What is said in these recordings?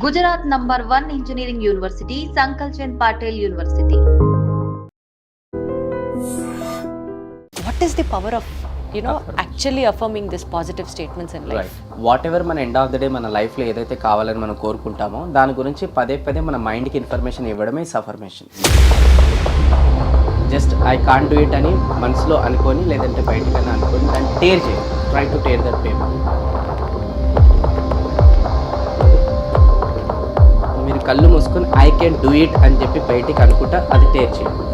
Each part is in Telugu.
Gujarat #1 Engineering University, Sankalchand Patel University. What is the power of actually affirming these positive statements in life? Right what ever మన ఎండ్ ఆఫ్ ద డే మన లైఫ్లో ఏదైతే కావాలని మనం కోరుకుంటామో దాని గురించి పదే పదే మన మైండ్కి ఇన్ఫర్మేషన్ ఇవ్వడమే is affirmation. Just I can't do it అని మనసులో అనుకొని లేదంటే బయటకన్నా అనుకొని దాన్ని టేర్ చేయి. Try to tear that paper. మీరు కళ్ళు మూసుకొని ఐ కెన్ డూ ఇట్ అని చెప్పి బయటికి అనుకుంటా అది టేర్ చేయండి.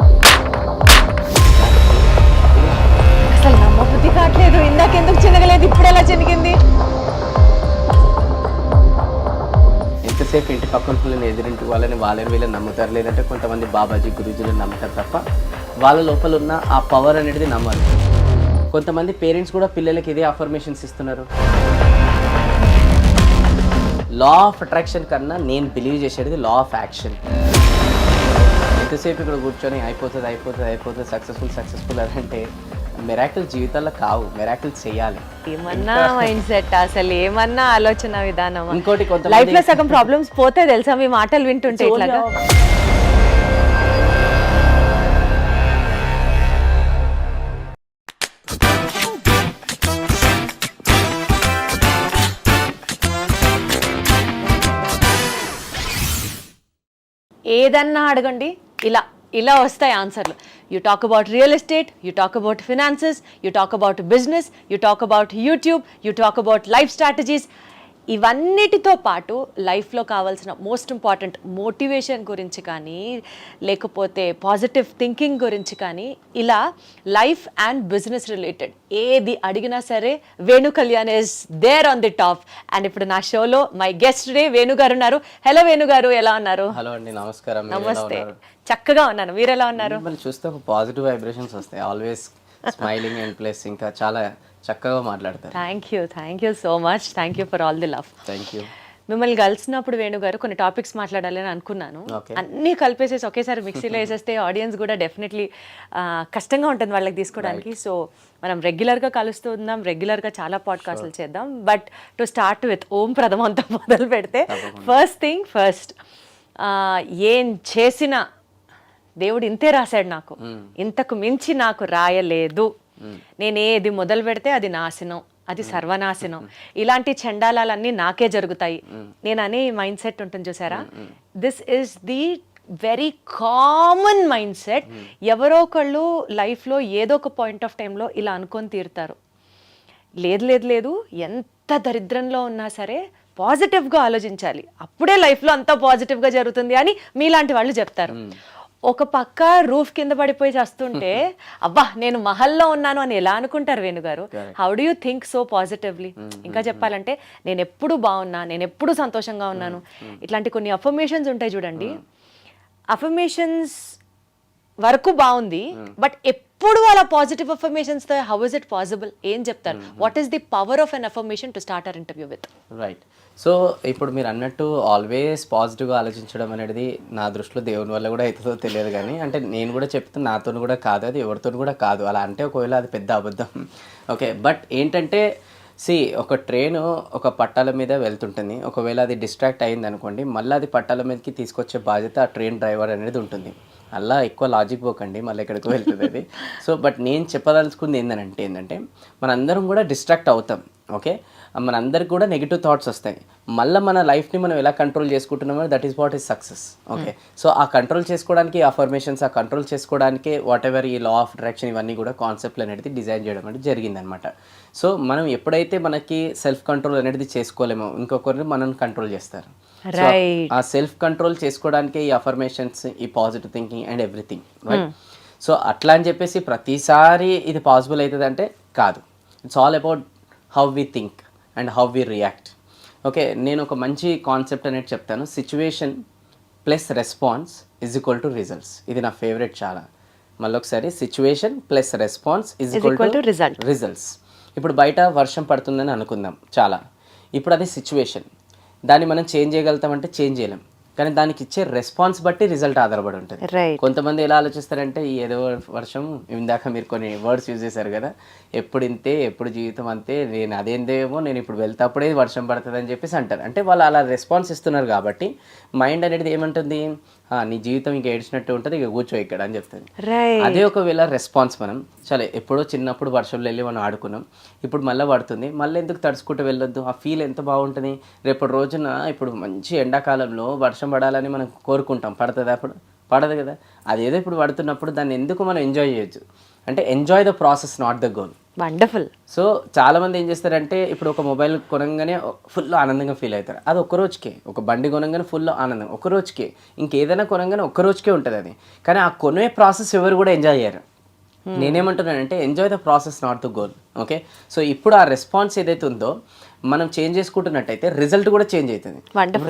అసలు నమ్మబుద్ధి కావట్లేదు. ఇందాకెందుకు చినగలేదు, ఇప్పుడు ఎలా చినిగింది? ఎంతసేపు ఇంటి పక్కన పిల్లలు ఎదురింటి వాళ్ళని వీళ్ళని నమ్ముతారు, లేదంటే కొంతమంది బాబాజీ గురూజీలను నమ్ముతారు తప్ప వాళ్ళ లోపల ఉన్న ఆ పవర్ అనేది నమ్మరు. కొంతమంది పేరెంట్స్ కూడా పిల్లలకి ఇదే అఫర్మేషన్స్ ఇస్తున్నారు. లా ఆఫ్ అట్రాక్షన్ కన్నా నేను బిలీవ్ చేసేది లా ఆఫ్ యాక్షన్. ఎంతసేపు ఇక్కడ కూర్చొని అయిపోతుంది సక్సెస్ఫుల్ అని అంటే మిరాకిల్ జీవితాల్లో కావు, మిరాకిల్ చేయాలి. ఏమన్నా మైండ్ సెట్, అసలు ఏమన్నా ఆలోచన విధానం. ఇంకోటి కొంత లైఫ్ లో సగం ప్రాబ్లమ్స్ పోతే తెలుసా మీ మాటలు వింటుంటే ఇట్లాగా. ఏదన్నా అడగండి, ఇలా వస్తాయి ఆన్సర్లు. You talk about real estate, you talk about finances, you talk about business, you talk about YouTube, you talk about life strategies. ఇవన్నిటితో పాటు లైఫ్లో కావాల్సిన మోస్ట్ ఇంపార్టెంట్ మోటివేషన్ గురించి కానీ, లేకపోతే పాజిటివ్ థింకింగ్ గురించి కానీ, ఇలా లైఫ్ అండ్ బిజినెస్ రిలేటెడ్ ఏది అడిగినా సరే Venu Kalyan is there on the top. And ఇప్పుడు నా షోలో మై గెస్ట్ డే వేణు గారు ఉన్నారు. హలో వేణు గారు, ఎలా ఉన్నారు? హలో అండి, నమస్కారం. నమస్తే, చక్కగా ఉన్నాను. మీరు ఎలా ఉన్నారు? మిమ్మల్ని చూస్తే ఒక పాజిటివ్ వైబ్రేషన్స్ వస్తాయి. ఆల్వేస్ స్మైలింగ్ అండ్ ప్లస్ ఇంకా చాలా చక్కగా మాట్లాడతారు. Thank you so much. Thank you for all the love. Thank you. మిమ్మల్ని కలిసినప్పుడు వేణు గారు కొన్ని టాపిక్స్ మాట్లాడాలని అనుకున్నాను. అన్నీ కలిపేసేసి ఒకేసారి మిక్సీలో వేసేస్తే ఆడియన్స్ కూడా డెఫినెట్లీ కష్టంగా ఉంటుంది వాళ్ళకి తీసుకోవడానికి. సో మనం రెగ్యులర్గా కలుస్తూ ఉందాం, రెగ్యులర్గా చాలా పాడ్కాస్ట్లు చేద్దాం. బట్ టు స్టార్ట్ విత్ ఓం ప్రథమంతో మొదలు పెడితే, ఫస్ట్ థింగ్ ఫస్ట్, ఏం చేసినా దేవుడు ఇంతే రాశాడు నాకు, ఇంతకు మించి నాకు రాయలేదు. నేను ఏది మొదలు పెడితే అది నాశనం, అది సర్వనాశనం, ఇలాంటి చండాలాలన్నీ నాకే జరుగుతాయి నేను అనే మైండ్ సెట్ ఉంటుంది చూసారా. This is the very common mind set. ఎవరో ఒకళ్ళు లైఫ్లో ఏదో ఒక పాయింట్ ఆఫ్ టైంలో ఇలా అనుకొని తీరుతారు. లేదు, ఎంత దరిద్రంలో ఉన్నా సరే పాజిటివ్గా ఆలోచించాలి, అప్పుడే లైఫ్లో అంతా పాజిటివ్గా జరుగుతుంది అని మీలాంటి వాళ్ళు చెప్తారు. ఒక పక్క రూఫ్ కింద పడిపోయి చేస్తుంటే అబ్బా నేను మహల్లో ఉన్నాను అని ఎలా అనుకుంటారు వేణుగారు? How do you think so positively? ఇంకా చెప్పాలంటే నేను ఎప్పుడు బాగున్నా, నేను ఎప్పుడు సంతోషంగా ఉన్నాను, ఇట్లాంటి కొన్ని అఫర్మేషన్స్ ఉంటాయి చూడండి. అఫర్మేషన్స్ వరకు బాగుంది, బట్ ఎప్పుడు అలా పాజిటివ్ అఫర్మేషన్స్ తో హౌ ఇస్ ఇట్ పాసిబుల్? ఏం చెప్తారు? What is the power of an affirmation to start our interview with? Right. So ఇప్పుడు మీరు అన్నట్టు ఆల్వేస్ పాజిటివ్గా ఆలోచించడం అనేది నా దృష్టిలో దేవుని వల్ల కూడా అవుతుందో తెలియదు, కానీ అంటే నేను కూడా చెప్తే నాతో కూడా కాదు, అది ఎవరితో కూడా కాదు. అలా అంటే ఒకవేళ అది పెద్ద అబద్ధం. ఓకే, బట్ ఏంటంటే ఒక ట్రైన్ ఒక పట్టాల మీద వెళ్తుంటుంది. ఒకవేళ అది డిస్ట్రాక్ట్ అయింది అనుకోండి, మళ్ళీ అది పట్టాల మీదకి తీసుకొచ్చే బాధ్యత ఆ ట్రైన్ డ్రైవర్ అనేది ఉంటుంది. అలా ఎక్కువ లాజిక్ పోకండి, మళ్ళీ ఎక్కడికో వెళ్తుంది అది. సో బట్ నేను చెప్పదలుచుకుంది ఏంటంటే మనందరం కూడా డిస్ట్రాక్ట్ అవుతాం. ఓకే, మనందరికి కూడా నెగిటివ్ థాట్స్ వస్తాయి. మళ్ళీ మన లైఫ్ని మనం ఎలా కంట్రోల్ చేసుకుంటున్నామో that is what is success. Okay, so ఆ కంట్రోల్ చేసుకోవడానికి అఫర్మేషన్స్, ఆ కంట్రోల్ చేసుకోవడానికి వాట్ ఎవర్ ఈ లా ఆఫ్ అట్రాక్షన్ ఇవన్నీ కూడా కాన్సెప్ట్లు అనేది డిజైన్ చేయడం అనేది జరిగిందనమాట. సో మనం ఎప్పుడైతే మనకి సెల్ఫ్ కంట్రోల్ అనేది చేసుకోలేమో ఇంకొకరిని మనం కంట్రోల్ చేస్తారు. ఆ సెల్ఫ్ కంట్రోల్ చేసుకోవడానికి ఈ అఫర్మేషన్స్, ఈ positive thinking and everything. Right. So అట్లా అని చెప్పేసి ప్రతిసారి ఇది పాసిబుల్ అవుతుంది అంటే కాదు. It's all about how we think and how we react. Okay, నేను ఒక మంచి కాన్సెప్ట్ అనేది చెప్తాను. Situation plus response is equal to results. ఇది నా ఫేవరెట్ చాలా. మళ్ళీ ఒకసారి, situation plus response is equal to results. ఇప్పుడు బయట వర్షం పడుతుందని అనుకుందాం చాలా. ఇప్పుడు అది సిచ్యువేషన్, దాన్ని మనం చేంజ్ చేయగలుగుతామంటే చేంజ్ చేయలేం. కానీ దానికి ఇచ్చే రెస్పాన్స్ బట్టి రిజల్ట్ ఆధారపడి ఉంటుంది. రైట్. కొంతమంది ఎలా ఆలోచిస్తారంటే ఈ ఏదో వర్షం, ఇందాక మీరు కొన్ని వర్డ్స్ యూజ్ చేశారు కదా, ఎప్పుడు ఇంతే, ఎప్పుడు జీవితం అంతే, నేను అదేందేమో, నేను ఇప్పుడు వెళ్తే అప్పుడే వర్షం పడుతుంది అని చెప్పేసి అంటారు. అంటే వాళ్ళు అలా రెస్పాన్స్ ఇస్తున్నారు కాబట్టి మైండ్ అనేది ఏమంటుంది, నీ జీవితం ఇంకా ఏడ్చినట్టు ఉంటుంది, ఇక కూర్చో ఇక్కడ అని చెప్తుంది. అదే ఒకవేళ రెస్పాన్స్ మనం సరే ఎప్పుడో చిన్నప్పుడు వర్షంలో వెళ్ళి మనం ఆడుకున్నాం, ఇప్పుడు మళ్ళీ పడుతుంది, మళ్ళీ ఎందుకు తడుచుకుంటూ వెళ్ళొద్దు, ఆ ఫీల్ ఎంత బాగుంటుంది. రేపటి రోజున ఇప్పుడు మంచి ఎండాకాలంలో వర్షం పడాలని మనం కోరుకుంటాం, పడుతుంది అప్పుడు పడదు కదా. అదేదో ఇప్పుడు పడుతున్నప్పుడు దాన్ని ఎందుకు మనం ఎంజాయ్ చేయొచ్చు. అంటే enjoy the process, not the goal. Wonderful. So చాలామంది ఏం చేస్తారంటే ఇప్పుడు ఒక మొబైల్ కొనగానే ఫుల్ ఆనందంగా ఫీల్ అవుతారు. అది ఒక్క రోజుకే. ఒక బండి కొనగానే ఫుల్ ఆనందం ఒక రోజుకే. ఇంకేదైనా కొనగానే ఒక్క రోజుకే ఉంటుంది అది. కానీ ఆ కొనే ప్రాసెస్ ఎవరు కూడా ఎంజాయ్ చేయరు. నేనేమంటున్నానంటే enjoy the process, not the goal. Okay. So ఇప్పుడు ఆ రెస్పాన్స్ ఏదైతే ఉందో మనం చేంజ్ చేసుకుంటున్నట్టయితే రిజల్ట్ కూడా చేంజ్ అవుతుంది.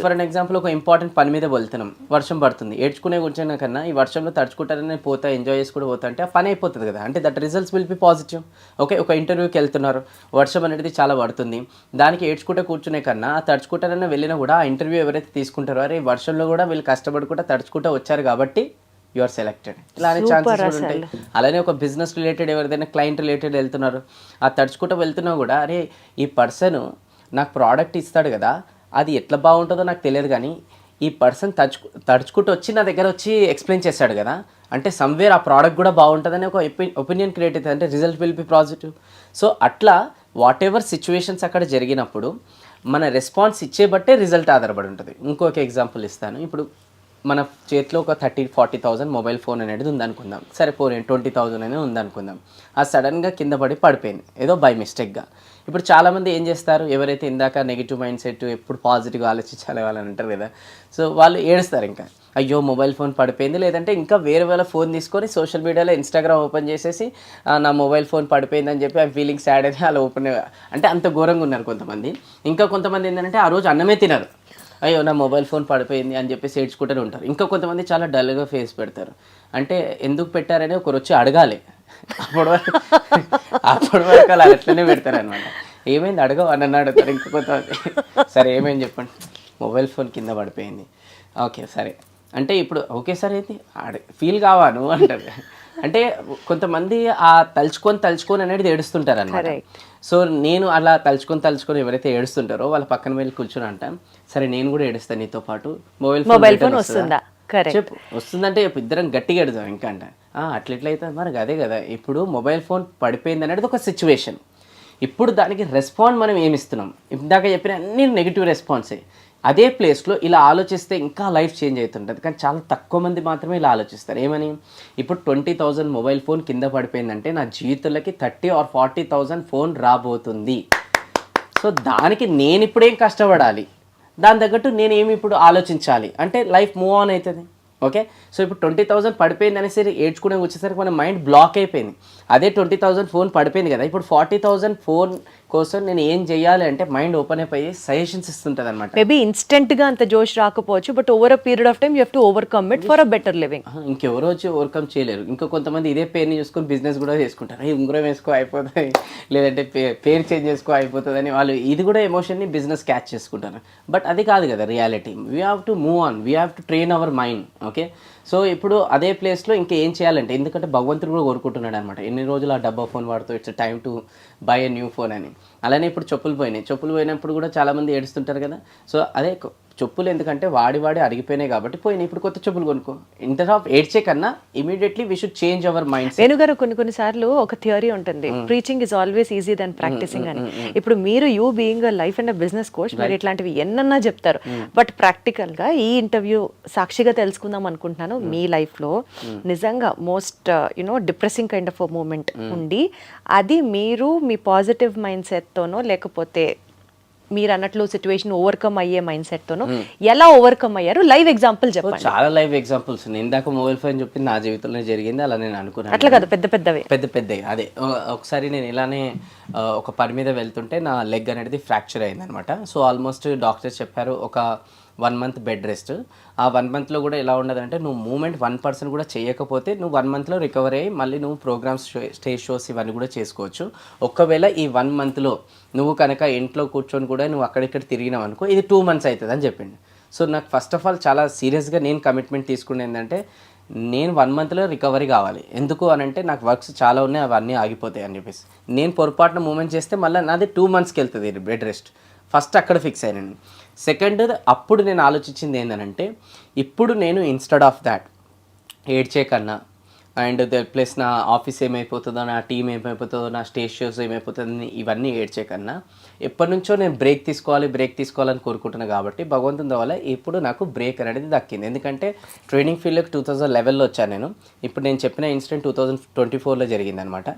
ఫర్ అన్ ఎగ్జాంపుల్ ఒక ఇంపార్టెంట్ పని మీద వెళ్తున్నాం, వర్షం పడుతుంది, ఏడ్చుకునే కూర్చున్న కన్నా ఈ వర్షంలో తడుచుకుంటారని పోతా, ఎంజాయ్ చేసుకుంటూ పోతా అంటే ఆ పని అయిపోతుంది కదా. అంటే that results will be positive. Okay. ఒక ఇంటర్వ్యూకి వెళ్తున్నారు, వర్షం అనేది చాలా పడుతుంది, దానికి ఏడ్చుకుంటే కూర్చునే కన్నా ఆ తడుచుకుంటారని వెళ్ళినా కూడా ఆ ఇంటర్వ్యూ ఎవరైతే తీసుకుంటారో అరే వర్షంలో కూడా వీళ్ళు కష్టపడుకుంటా తడుచుకుంటూ వచ్చారు కాబట్టి యు ఆర్ సెలెక్టెడ్. ఇలానే ఛాన్సెస్ కూడా ఉంటాయి. అలానే ఒక బిజినెస్ రిలేటెడ్ ఎవరిదైనా క్లయింట్ రిలేటెడ్ వెళ్తున్నారు, ఆ తడుచుకుంటూ వెళ్తున్నా కూడా అరే ఈ పర్సన్ నాకు ప్రోడక్ట్ ఇస్తాడు కదా, అది ఎట్లా బాగుంటుందో నాకు తెలియదు కానీ ఈ పర్సన్ తడుచుకుంటూ వచ్చి నా దగ్గర వచ్చి ఎక్స్ప్లెయిన్ చేశాడు కదా, అంటే సమ్వేర్ ఆ ప్రోడక్ట్ కూడా బాగుంటుందని ఒక ఒపీనియన్ క్రియేట్ అవుతుంది. అంటే result will be positive. So అట్లా వాట్ ఎవర్ సిచ్యువేషన్స్ అక్కడ జరిగినప్పుడు మన రెస్పాన్స్ ఇచ్చే బట్టే రిజల్ట్ ఆధారపడి ఉంటుంది. ఇంకొక ఎగ్జాంపుల్ ఇస్తాను. ఇప్పుడు మన చేతిలో ఒక 30,000-40,000 మొబైల్ ఫోన్ అనేది ఉందనుకుందాం. సరే 20,000 అనేది ఉందనుకుందాం. ఆ సడన్గా కింద పడి పడిపోయింది ఏదో బై మిస్టేక్గా. ఇప్పుడు చాలామంది ఏం చేస్తారు, ఎవరైతే ఇందాక నెగిటివ్ మైండ్ సెట్ ఎప్పుడు పాజిటివ్గా ఆలోచించాలి వాళ్ళని అంటారు కదా, సో వాళ్ళు ఏడుస్తారు ఇంకా, అయ్యో మొబైల్ ఫోన్ పడిపోయింది, లేదంటే ఇంకా వేరే వాళ్ళ ఫోన్ తీసుకొని సోషల్ మీడియాలో ఇన్స్టాగ్రామ్ ఓపెన్ చేసేసి నా మొబైల్ ఫోన్ పడిపోయింది అని చెప్పి ఆ ఫీలింగ్ సాడ్ అయితే అలా ఓపెన్, అంటే అంత ఘోరంగా ఉన్నారు కొంతమంది. ఇంకా కొంతమంది ఏంటంటే ఆ రోజు అన్నమే తినరు, అయ్యో నా మొబైల్ ఫోన్ పడిపోయింది అని చెప్పేసి ఏడ్చుకుంటూనే ఉంటారు. ఇంకా కొంతమంది చాలా డల్గా ఫేస్ పెడతారు. అంటే ఎందుకు పెట్టారని ఒకరు వచ్చి అడగాలి, అప్పటి వరకు అలా అట్లనే పెడతారు అనమాట. ఏమైంది అడగవు అని అడుగుతారు. ఇంకా కొంతమంది సరే ఏమైంది చెప్పండి, మొబైల్ ఫోన్ కింద పడిపోయింది, ఓకే సరే అంటే ఇప్పుడు ఓకే సార్ అయితే ఫీల్ కావాను అంటారు. అంటే కొంతమంది ఆ తలుచుకొని అనేది ఏడుస్తుంటారు అన్నమాట. సో నేను అలా తలుచుకొని ఎవరైతే ఏడుస్తుంటారో వాళ్ళ పక్కన వెళ్ళి కూర్చొని అంటాం, సరే నేను కూడా ఏడుస్తాను నీతో పాటు, మొబైల్ ఫోన్ వస్తుందా చెప్పు, వస్తుందంటే ఇద్దరం గట్టిగా ఎడదాం ఇంకా అంట. అట్లెట్లయితే మరి అదే కదా, ఇప్పుడు మొబైల్ ఫోన్ పడిపోయింది అనేది ఒక సిచ్యువేషన్. ఇప్పుడు దానికి రెస్పాండ్ మనం ఏమిస్తున్నాం, ఇందాక చెప్పిన అన్ని నెగిటివ్ రెస్పాన్సే. అదే ప్లేస్లో ఇలా ఆలోచిస్తే ఇంకా లైఫ్ చేంజ్ అవుతుంటుంది. కానీ చాలా తక్కువ మంది మాత్రమే ఇలా ఆలోచిస్తారు. ఏమని, ఇప్పుడు 20,000 మొబైల్ ఫోన్ కింద పడిపోయిందంటే నా జీవితంలోకి 30,000 or 40,000 ఫోన్ రాబోతుంది. సో దానికి నేను ఇప్పుడేం కష్టపడాలి, దాని తగ్గట్టు నేనేమి ఇప్పుడు ఆలోచించాలి అంటే లైఫ్ మూవ్ ఆన్ అవుతుంది. ఓకే. సో ఇప్పుడు 20,000 పడిపోయింది అనేసరి ఏడ్చుకునే వచ్చేసరికి మన మైండ్ బ్లాక్ అయిపోయింది. అదే 20,000 ఫోన్ పడిపోయింది కదా, ఇప్పుడు 40,000 ఫోన్ కోసం నేను ఏం చేయాలి అంటే మైండ్ ఓపెన్ అయిపోయి సజెషన్స్ ఇస్తుంటుంది అనమాట. మేబీ ఇన్స్టెంట్గా అంత జోష్ రాకపోవచ్చు, but over a period of time you have to overcome it for a better living. ఇంకెవరో వచ్చి ఓవర్కమ్ చేయలేరు. ఇంకా కొంతమంది ఇదే పేరుని చూసుకొని బిజినెస్ కూడా చేసుకుంటారు, ఉంగరం వేసుకో అయిపోతుంది, లేదంటే పేరు చేంజ్ చేసుకో అయిపోతుంది అని వాళ్ళు ఇది కూడా ఎమోషన్ని బిజినెస్ క్యాచ్ చేసుకుంటారు. బట్ అది కాదు కదా reality. We have to move on, we have to train our mind. Okay. So ఇప్పుడు అదే ప్లేస్లో ఇంకా ఏం చేయాలంటే, ఎందుకంటే భగవంతుడు కూడా కోరుకుంటున్నాడు అనమాట, ఎన్ని రోజులు ఆ డబ్బా ఫోన్ వాడుతూ it's time to buy a new phone అని. అలానే ఇప్పుడు చెప్పులు పోయినప్పుడు కూడా చాలామంది ఏడుస్తుంటారు కదా. సో అదే చెప్పులు ఎందుకంటే వాడి అరిగిపోయినాయి కాబట్టి పోయినాయి, ఇప్పుడు కొత్త చెప్పులు కొనుక్కో. ఇంటర్ ఆఫ్ ఏడ్చే కన్నా immediately we should change our mind. వేణుగారు కొన్నిసార్లు ఒక థియరీ ఉంటుంది, preaching is always easy then practicing అని. ఇప్పుడు మీరు you being a life and a business coach, మీరు ఇట్లాంటివి ఎన్నన్నా చెప్తారు. బట్ ప్రాక్టికల్ గా ఈ ఇంటర్వ్యూ సాక్షిగా తెలుసుకుందాం అనుకుంటున్నాను, మీ లైఫ్ లో నిజంగా most depressing kind of moment ఉండి అది మీరు మీ పాజిటివ్ మైండ్ సెట్ తోనో లేకపోతే మీరు అన్నట్లు సిచ్యువేషన్ ఓవర్కమ్ అయ్యే మైండ్ సెట్ తోనో ఎలా ఓవర్కమ్ అయ్యారు, లైవ్ ఎగ్జాంపుల్ చెప్పండి. చాలా లైవ్ ఎగ్జాంపుల్స్ ఉన్నాయి. ఇందాక మొబైల్ ఫోన్ చెప్పింది నా జీవితంలో జరిగింది, అలా నేను అనుకున్నాను. అట్లా కాదు, పెద్దవి. అదే ఒకసారి నేను ఇలానే ఒక పని మీద వెళ్తుంటే నా లెగ్ అనేది ఫ్రాక్చర్ అయిందనమాట. సో ఆల్మోస్ట్ డాక్టర్స్ చెప్పారు ఒక 1 month బెడ్ రెస్ట్. ఆ 1 monthలో కూడా ఎలా ఉండదంటే నువ్వు మూమెంట్ 1% కూడా చేయకపోతే నువ్వు 1 monthలో రికవర్ అయ్యి మళ్ళీ నువ్వు ప్రోగ్రామ్స్, స్టేజ్ షోస్ ఇవన్నీ కూడా చేసుకోవచ్చు. ఒకవేళ ఈ 1 monthలో నువ్వు కనుక ఇంట్లో కూర్చొని కూడా నువ్వు అక్కడిక్కడ తిరిగినావు అనుకో, ఇది 2 months అవుతుంది అని చెప్పిండు. సో నాకు ఫస్ట్ ఆఫ్ ఆల్ చాలా సీరియస్గా నేను కమిట్మెంట్ తీసుకునే ఏంటంటే నేను 1 monthలో రికవరీ కావాలి. ఎందుకు అని అంటే నాకు వర్క్స్ చాలా ఉన్నాయి, అవన్నీ ఆగిపోతాయి అని చెప్పేసి. నేను పొరపాటున మూమెంట్ చేస్తే మళ్ళీ నాది 2 monthsకి వెళ్తుంది బెడ్ రెస్ట్. ఫస్ట్ అక్కడ ఫిక్స్ అయ్యాను. సెకండ్ అప్పుడు నేను ఆలోచించింది ఏంటంటే ఇప్పుడు నేను ఇన్స్టెడ్ ఆఫ్ దాట్ ఏడ్చే కన్నా అండ్ ప్లస్ నా ఆఫీస్ ఏమైపోతుందో, నా టీం ఏమైపోతుందో, నా స్టేజ్ షోస్ ఏమైపోతుందని ఇవన్నీ ఏడ్చే కన్నా ఎప్పటి నుంచో నేను బ్రేక్ తీసుకోవాలని కోరుకుంటున్నాను. కాబట్టి భగవంతుని వల్ల ఇప్పుడు నాకు బ్రేక్ అనేది దక్కింది. ఎందుకంటే ట్రైనింగ్ ఫీల్డ్లోకి 2011లో వచ్చాను నేను. ఇప్పుడు నేను చెప్పిన ఇన్సిడెంట్ 2024లో జరిగింది అనమాట.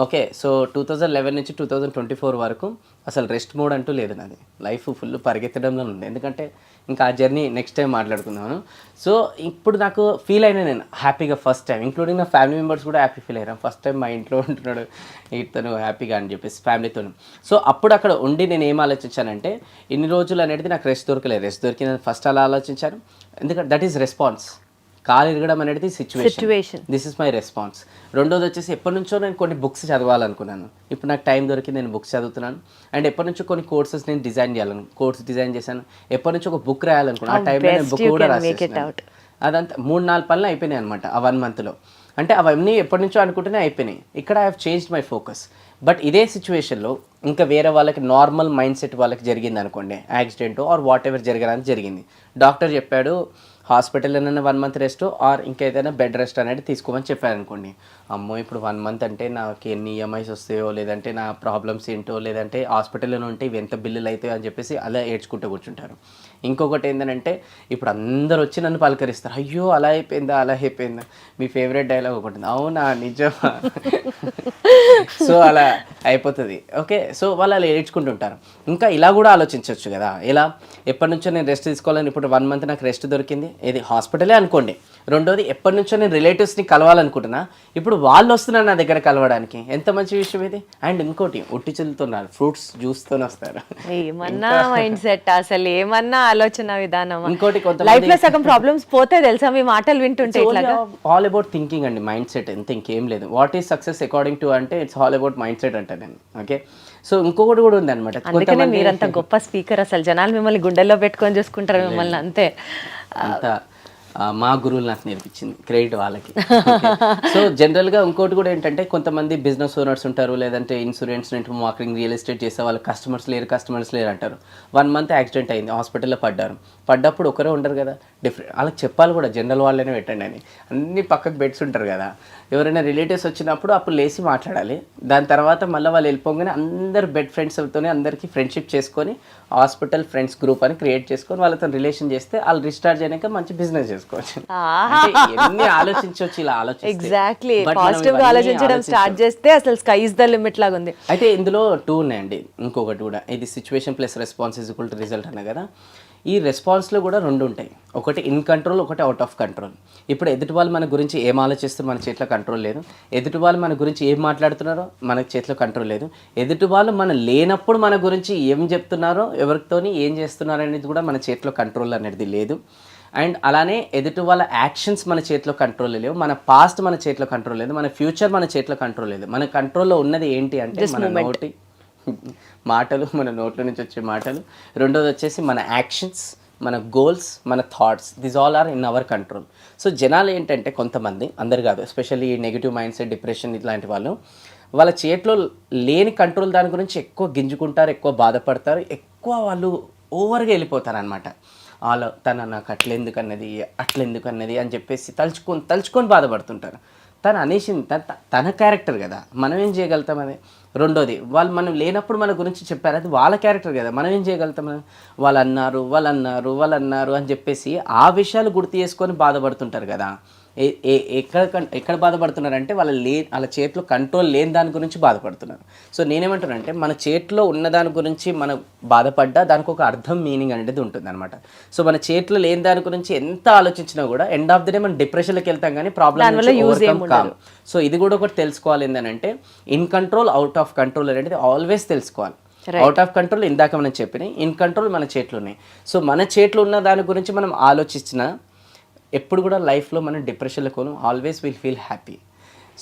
ఓకే, సో 2011 నుంచి 2024 వరకు అసలు రెస్ట్ మోడ్ అంటూ లేదు నాది. లైఫ్ ఫుల్ పరిగెత్తడంలో ఉంది. ఎందుకంటే ఇంకా ఆ జర్నీ నెక్స్ట్ టైం మాట్లాడుకుందాను. సో ఇప్పుడు నాకు ఫీల్ అయినా నేను హ్యాపీగా ఫస్ట్ టైం, ఇంక్లూడింగ్ నా ఫ్యామిలీ మెంబర్స్ కూడా హ్యాపీ ఫీల్ అయ్యాను. ఫస్ట్ టైం మా ఇంట్లో ఉంటున్నాడు ఇతను హ్యాపీగా అని చెప్పేసి ఫ్యామిలీతో. సో అప్పుడు అక్కడ ఉండి నేను ఏం ఆలోచించానంటే ఇన్ని రోజులు అనేది నాకు రెస్ట్ దొరకలేదు. రెస్ట్ దొరికిందని ఫస్ట్ అలా ఆలోచించాను. ఎందుకంటే దట్ ఈస్ రెస్పాన్స్. కాలు ఇరగడం అనేది situation, this is my response. రెండోది వచ్చేసి ఎప్పటి నుంచో నేను కొన్ని బుక్స్ చదవాలనుకున్నాను. ఇప్పుడు నాకు టైం దొరికి నేను బుక్స్ చదువుతున్నాను. అండ్ ఎప్పటి నుంచో కొన్ని కోర్సెస్ నేను కోర్స్ డిజైన్ చేశాను. ఎప్పటి నుంచో ఒక బుక్ రాయాలనుకున్నాను. ఆ టైంలో నేను బుక్ కూడా రాసేసాను. అదంతా 3-4 పనులు అయిపోయినాయి అనమాట ఆ 1 monthలో. అంటే అవన్నీ ఎప్పటి నుంచో అనుకుంటూనే అయిపోయినాయి. ఇక్కడ I have changed my focus. But ఇదే సిచ్యువేషన్లో ఇంకా వేరే వాళ్ళకి నార్మల్ మైండ్ సెట్ వాళ్ళకి జరిగింది అనుకోండి, యాక్సిడెంట్ ఆర్ వాట్ ఎవర్ జరగడానికి జరిగింది. డాక్టర్ చెప్పాడు హాస్పిటల్లోనైనా 1 month రెస్ట్ ఆర్ ఇంకేదైనా బెడ్ రెస్ట్ అనేది తీసుకోమని చెప్పారు అనుకోండి. అమ్మో ఇప్పుడు 1 month అంటే నాకు ఎన్ని ఈఎంఐస్ వస్తాయో, లేదంటే నా ప్రాబ్లమ్స్ ఏంటో, లేదంటే హాస్పిటల్లో ఉంటే ఇవి ఎంత బిల్లులు అవుతాయో అని చెప్పేసి అలా ఏడ్చుకుంటూ కూర్చుంటారు. ఇంకొకటి ఏంటంటే ఇప్పుడు అందరు వచ్చి నన్ను పలకరిస్తారు, అయ్యో అలా అయిపోయిందా. మీ ఫేవరెట్ డైలాగ్ ఒకటి, అవునా నిజమా. సో అలా అయిపోతుంది. ఓకే, సో వాళ్ళు అలా ఏడ్చుకుంటుంటారు. ఇంకా ఇలా కూడా ఆలోచించవచ్చు కదా, ఎలా ఎప్పటి నుంచో నేను రెస్ట్ తీసుకోవాలని, ఇప్పుడు 1 month నాకు రెస్ట్ దొరికింది, ఇది హాస్పిటలే అనుకోండి. రెండోది ఎప్పటి నుంచో నేను రిలేటివ్స్ని కలవాలనుకుంటున్నా, ఇప్పుడు వాళ్ళు వస్తున్నారు నా దగ్గర కలవడానికి, ఎంత మంచి విషయం ఇది. అండ్ ఇంకోటి ఉట్టి చెల్లుతున్నారు, ఫ్రూట్స్ జ్యూస్తో వస్తారు. ఏమన్నా మైండ్ సెట్, అసలు ఏమన్నా ఆలోచన విధానం. ఇంకోటి కొంత లైఫ్ లో సగం ప్రాబ్లమ్స్ పోతే తెలుసా మీ మాటలు వింటుంటే. ఆల్ అబౌట్ థింకింగ్ అండి, మైండ్ సెట్, ఎంత ఇంకేం లేదు. What is success according to అంటే it's all about mindset అంటే నేను. ఓకే, సో ఇంకొకటి కూడా ఉంది అనమాట. అందుకనే మీరంత గొప్ప స్పీకర్, అసలు జనాలు మిమ్మల్ని గుండెల్లో పెట్టుకొని చూసుకుంటారు మిమ్మల్ని అంతే. అంతా మా గురువులు నాకు నేర్పించింది, క్రెడిట్ వాళ్ళకి. సో జనరల్గా ఇంకోటి కూడా ఏంటంటే కొంతమంది బిజినెస్ ఓనర్స్ ఉంటారు, లేదంటే ఇన్సూరెన్స్, మార్కెటింగ్, రియల్ ఎస్టేట్ చేసే వాళ్ళు కస్టమర్స్ లేరు అంటారు. 1 month యాక్సిడెంట్ అయింది, హాస్పిటల్లో పడ్డప్పుడు ఒకరే ఉండరు కదా, డిఫరెంట్ వాళ్ళకి చెప్పాలి కూడా, జనరల్ వాళ్ళనే పెట్టండి అని. అన్ని పక్కకు బెడ్స్ ఉంటారు కదా, ఎవరైనా రిలేటివ్స్ వచ్చినప్పుడు అప్పుడు లేచి మాట్లాడాలి. దాని తర్వాత మళ్ళీ వాళ్ళు వెళ్ళిపోగానే అందరు బెడ్ ఫ్రెండ్స్తోనే అందరికీ ఫ్రెండ్షిప్ చేసుకొని హాస్పిటల్ ఫ్రెండ్స్ గ్రూప్ అని క్రియేట్ చేసుకొని వాళ్ళతో రిలేషన్ చేస్తే వాళ్ళు రిస్టార్ట్ చేయడానికి మంచి బిజినెస్ చేసుకోవచ్చు. ఎన్ని ఆలోచించవచ్చు ఇలా ఎగ్జాక్ట్లీ పాజిటివ్ గా ఆలోచించడం స్టార్ట్ చేస్తే అసలు స్కై ఇస్ ద లిమిట్ లాగా ఉంది. అయితే ఇందులో 2 ఉన్నాయండి. ఇంకొకటి కూడా, ఇది situation plus response is equal to result అన్న కదా. ఈ రెస్పాన్స్లో కూడా 2 ఉంటాయి, ఒకటి ఇన్ కంట్రోల్, ఒకటి అవుట్ ఆఫ్ కంట్రోల్. ఇప్పుడు ఎదుటి వాళ్ళు మన గురించి ఏం ఆలోచిస్తారో మన చేతిలో కంట్రోల్ లేదు. ఎదుటి వాళ్ళు మన గురించి ఏం మాట్లాడుతున్నారో మన చేతిలో కంట్రోల్ లేదు. ఎదుటి వాళ్ళు మన లేనప్పుడు మన గురించి ఏం చెప్తున్నారో, ఎవరితోని ఏం చేస్తున్నారో అనేది కూడా మన చేతిలో కంట్రోల్ అనేది లేదు. అండ్ అలానే ఎదుటి వాళ్ళ యాక్షన్స్ మన చేతిలో కంట్రోల్ లేవు, మన పాస్ట్ మన చేతిలో కంట్రోల్ లేదు, మన ఫ్యూచర్ మన చేతిలో కంట్రోల్ లేదు. మన కంట్రోల్లో ఉన్నది ఏంటి అంటే మన నోటి మాటలు, మన నోట్ల నుంచి వచ్చే మాటలు. రెండోది వచ్చేసి మన యాక్షన్స్, మన గోల్స్, మన thoughts, this all are in our control. So జనాలు ఏంటంటే కొంతమంది, అందరు కాదు, especially negative mind set, depression ఇట్లాంటి వాళ్ళు, వాళ్ళ చేతిలో లేని కంట్రోల్ దాని గురించి ఎక్కువ గింజుకుంటారు, ఎక్కువ బాధపడతారు, ఎక్కువ వాళ్ళు ఓవర్గా వెళ్ళిపోతారు అనమాట. వాళ్ళు నాకు అట్లెందుకు అన్నది అని చెప్పేసి తలుచుకొని బాధపడుతుంటారు. తను అనేసింది తన క్యారెక్టర్ కదా, మనం ఏం చేయగలుగుతాం అది. రెండోది, వాళ్ళు మనం లేనప్పుడు మన గురించి చెప్పారు, అది వాళ్ళ క్యారెక్టర్ కదా, మనం ఏం చేయగలుగుతాం. వాళ్ళు అన్నారు అని చెప్పేసి ఆ విషయాలు గుర్తు చేసుకొని బాధపడుతుంటారు కదా. ఎక్కడ బాధపడుతున్నారంటే వాళ్ళ చేతిలో కంట్రోల్ లేని దాని గురించి బాధపడుతున్నారు. సో నేనేమంటానంటే మన చేతిలో ఉన్న దాని గురించి మనం బాధపడ్డా దానికి ఒక అర్థం, మీనింగ్ అనేది ఉంటుంది అనమాట. సో మన చేతిలో లేని దాని గురించి ఎంత ఆలోచించినా కూడా ఎండ్ ఆఫ్ ది డే మనం డిప్రెషన్లోకి వెళ్తాం కానీ ప్రాబ్లమ్ ఓవర్కమ్ కాదు. సో ఇది కూడా ఒకటి తెలుసుకోవాలి, ఏంటంటే in control, out of control అనేది ఆల్వేస్ తెలుసుకోవాలి. అవుట్ ఆఫ్ కంట్రోల్ ఇందాక మనం చెప్పినాయి, ఇన్ కంట్రోల్ మన చేతిలో ఉన్నాయి. సో మన చేతిలో ఉన్న దాని గురించి మనం ఆలోచించిన ఎప్పుడు కూడా లైఫ్లో మనం డిప్రెషన్లో కోను, always will feel happy.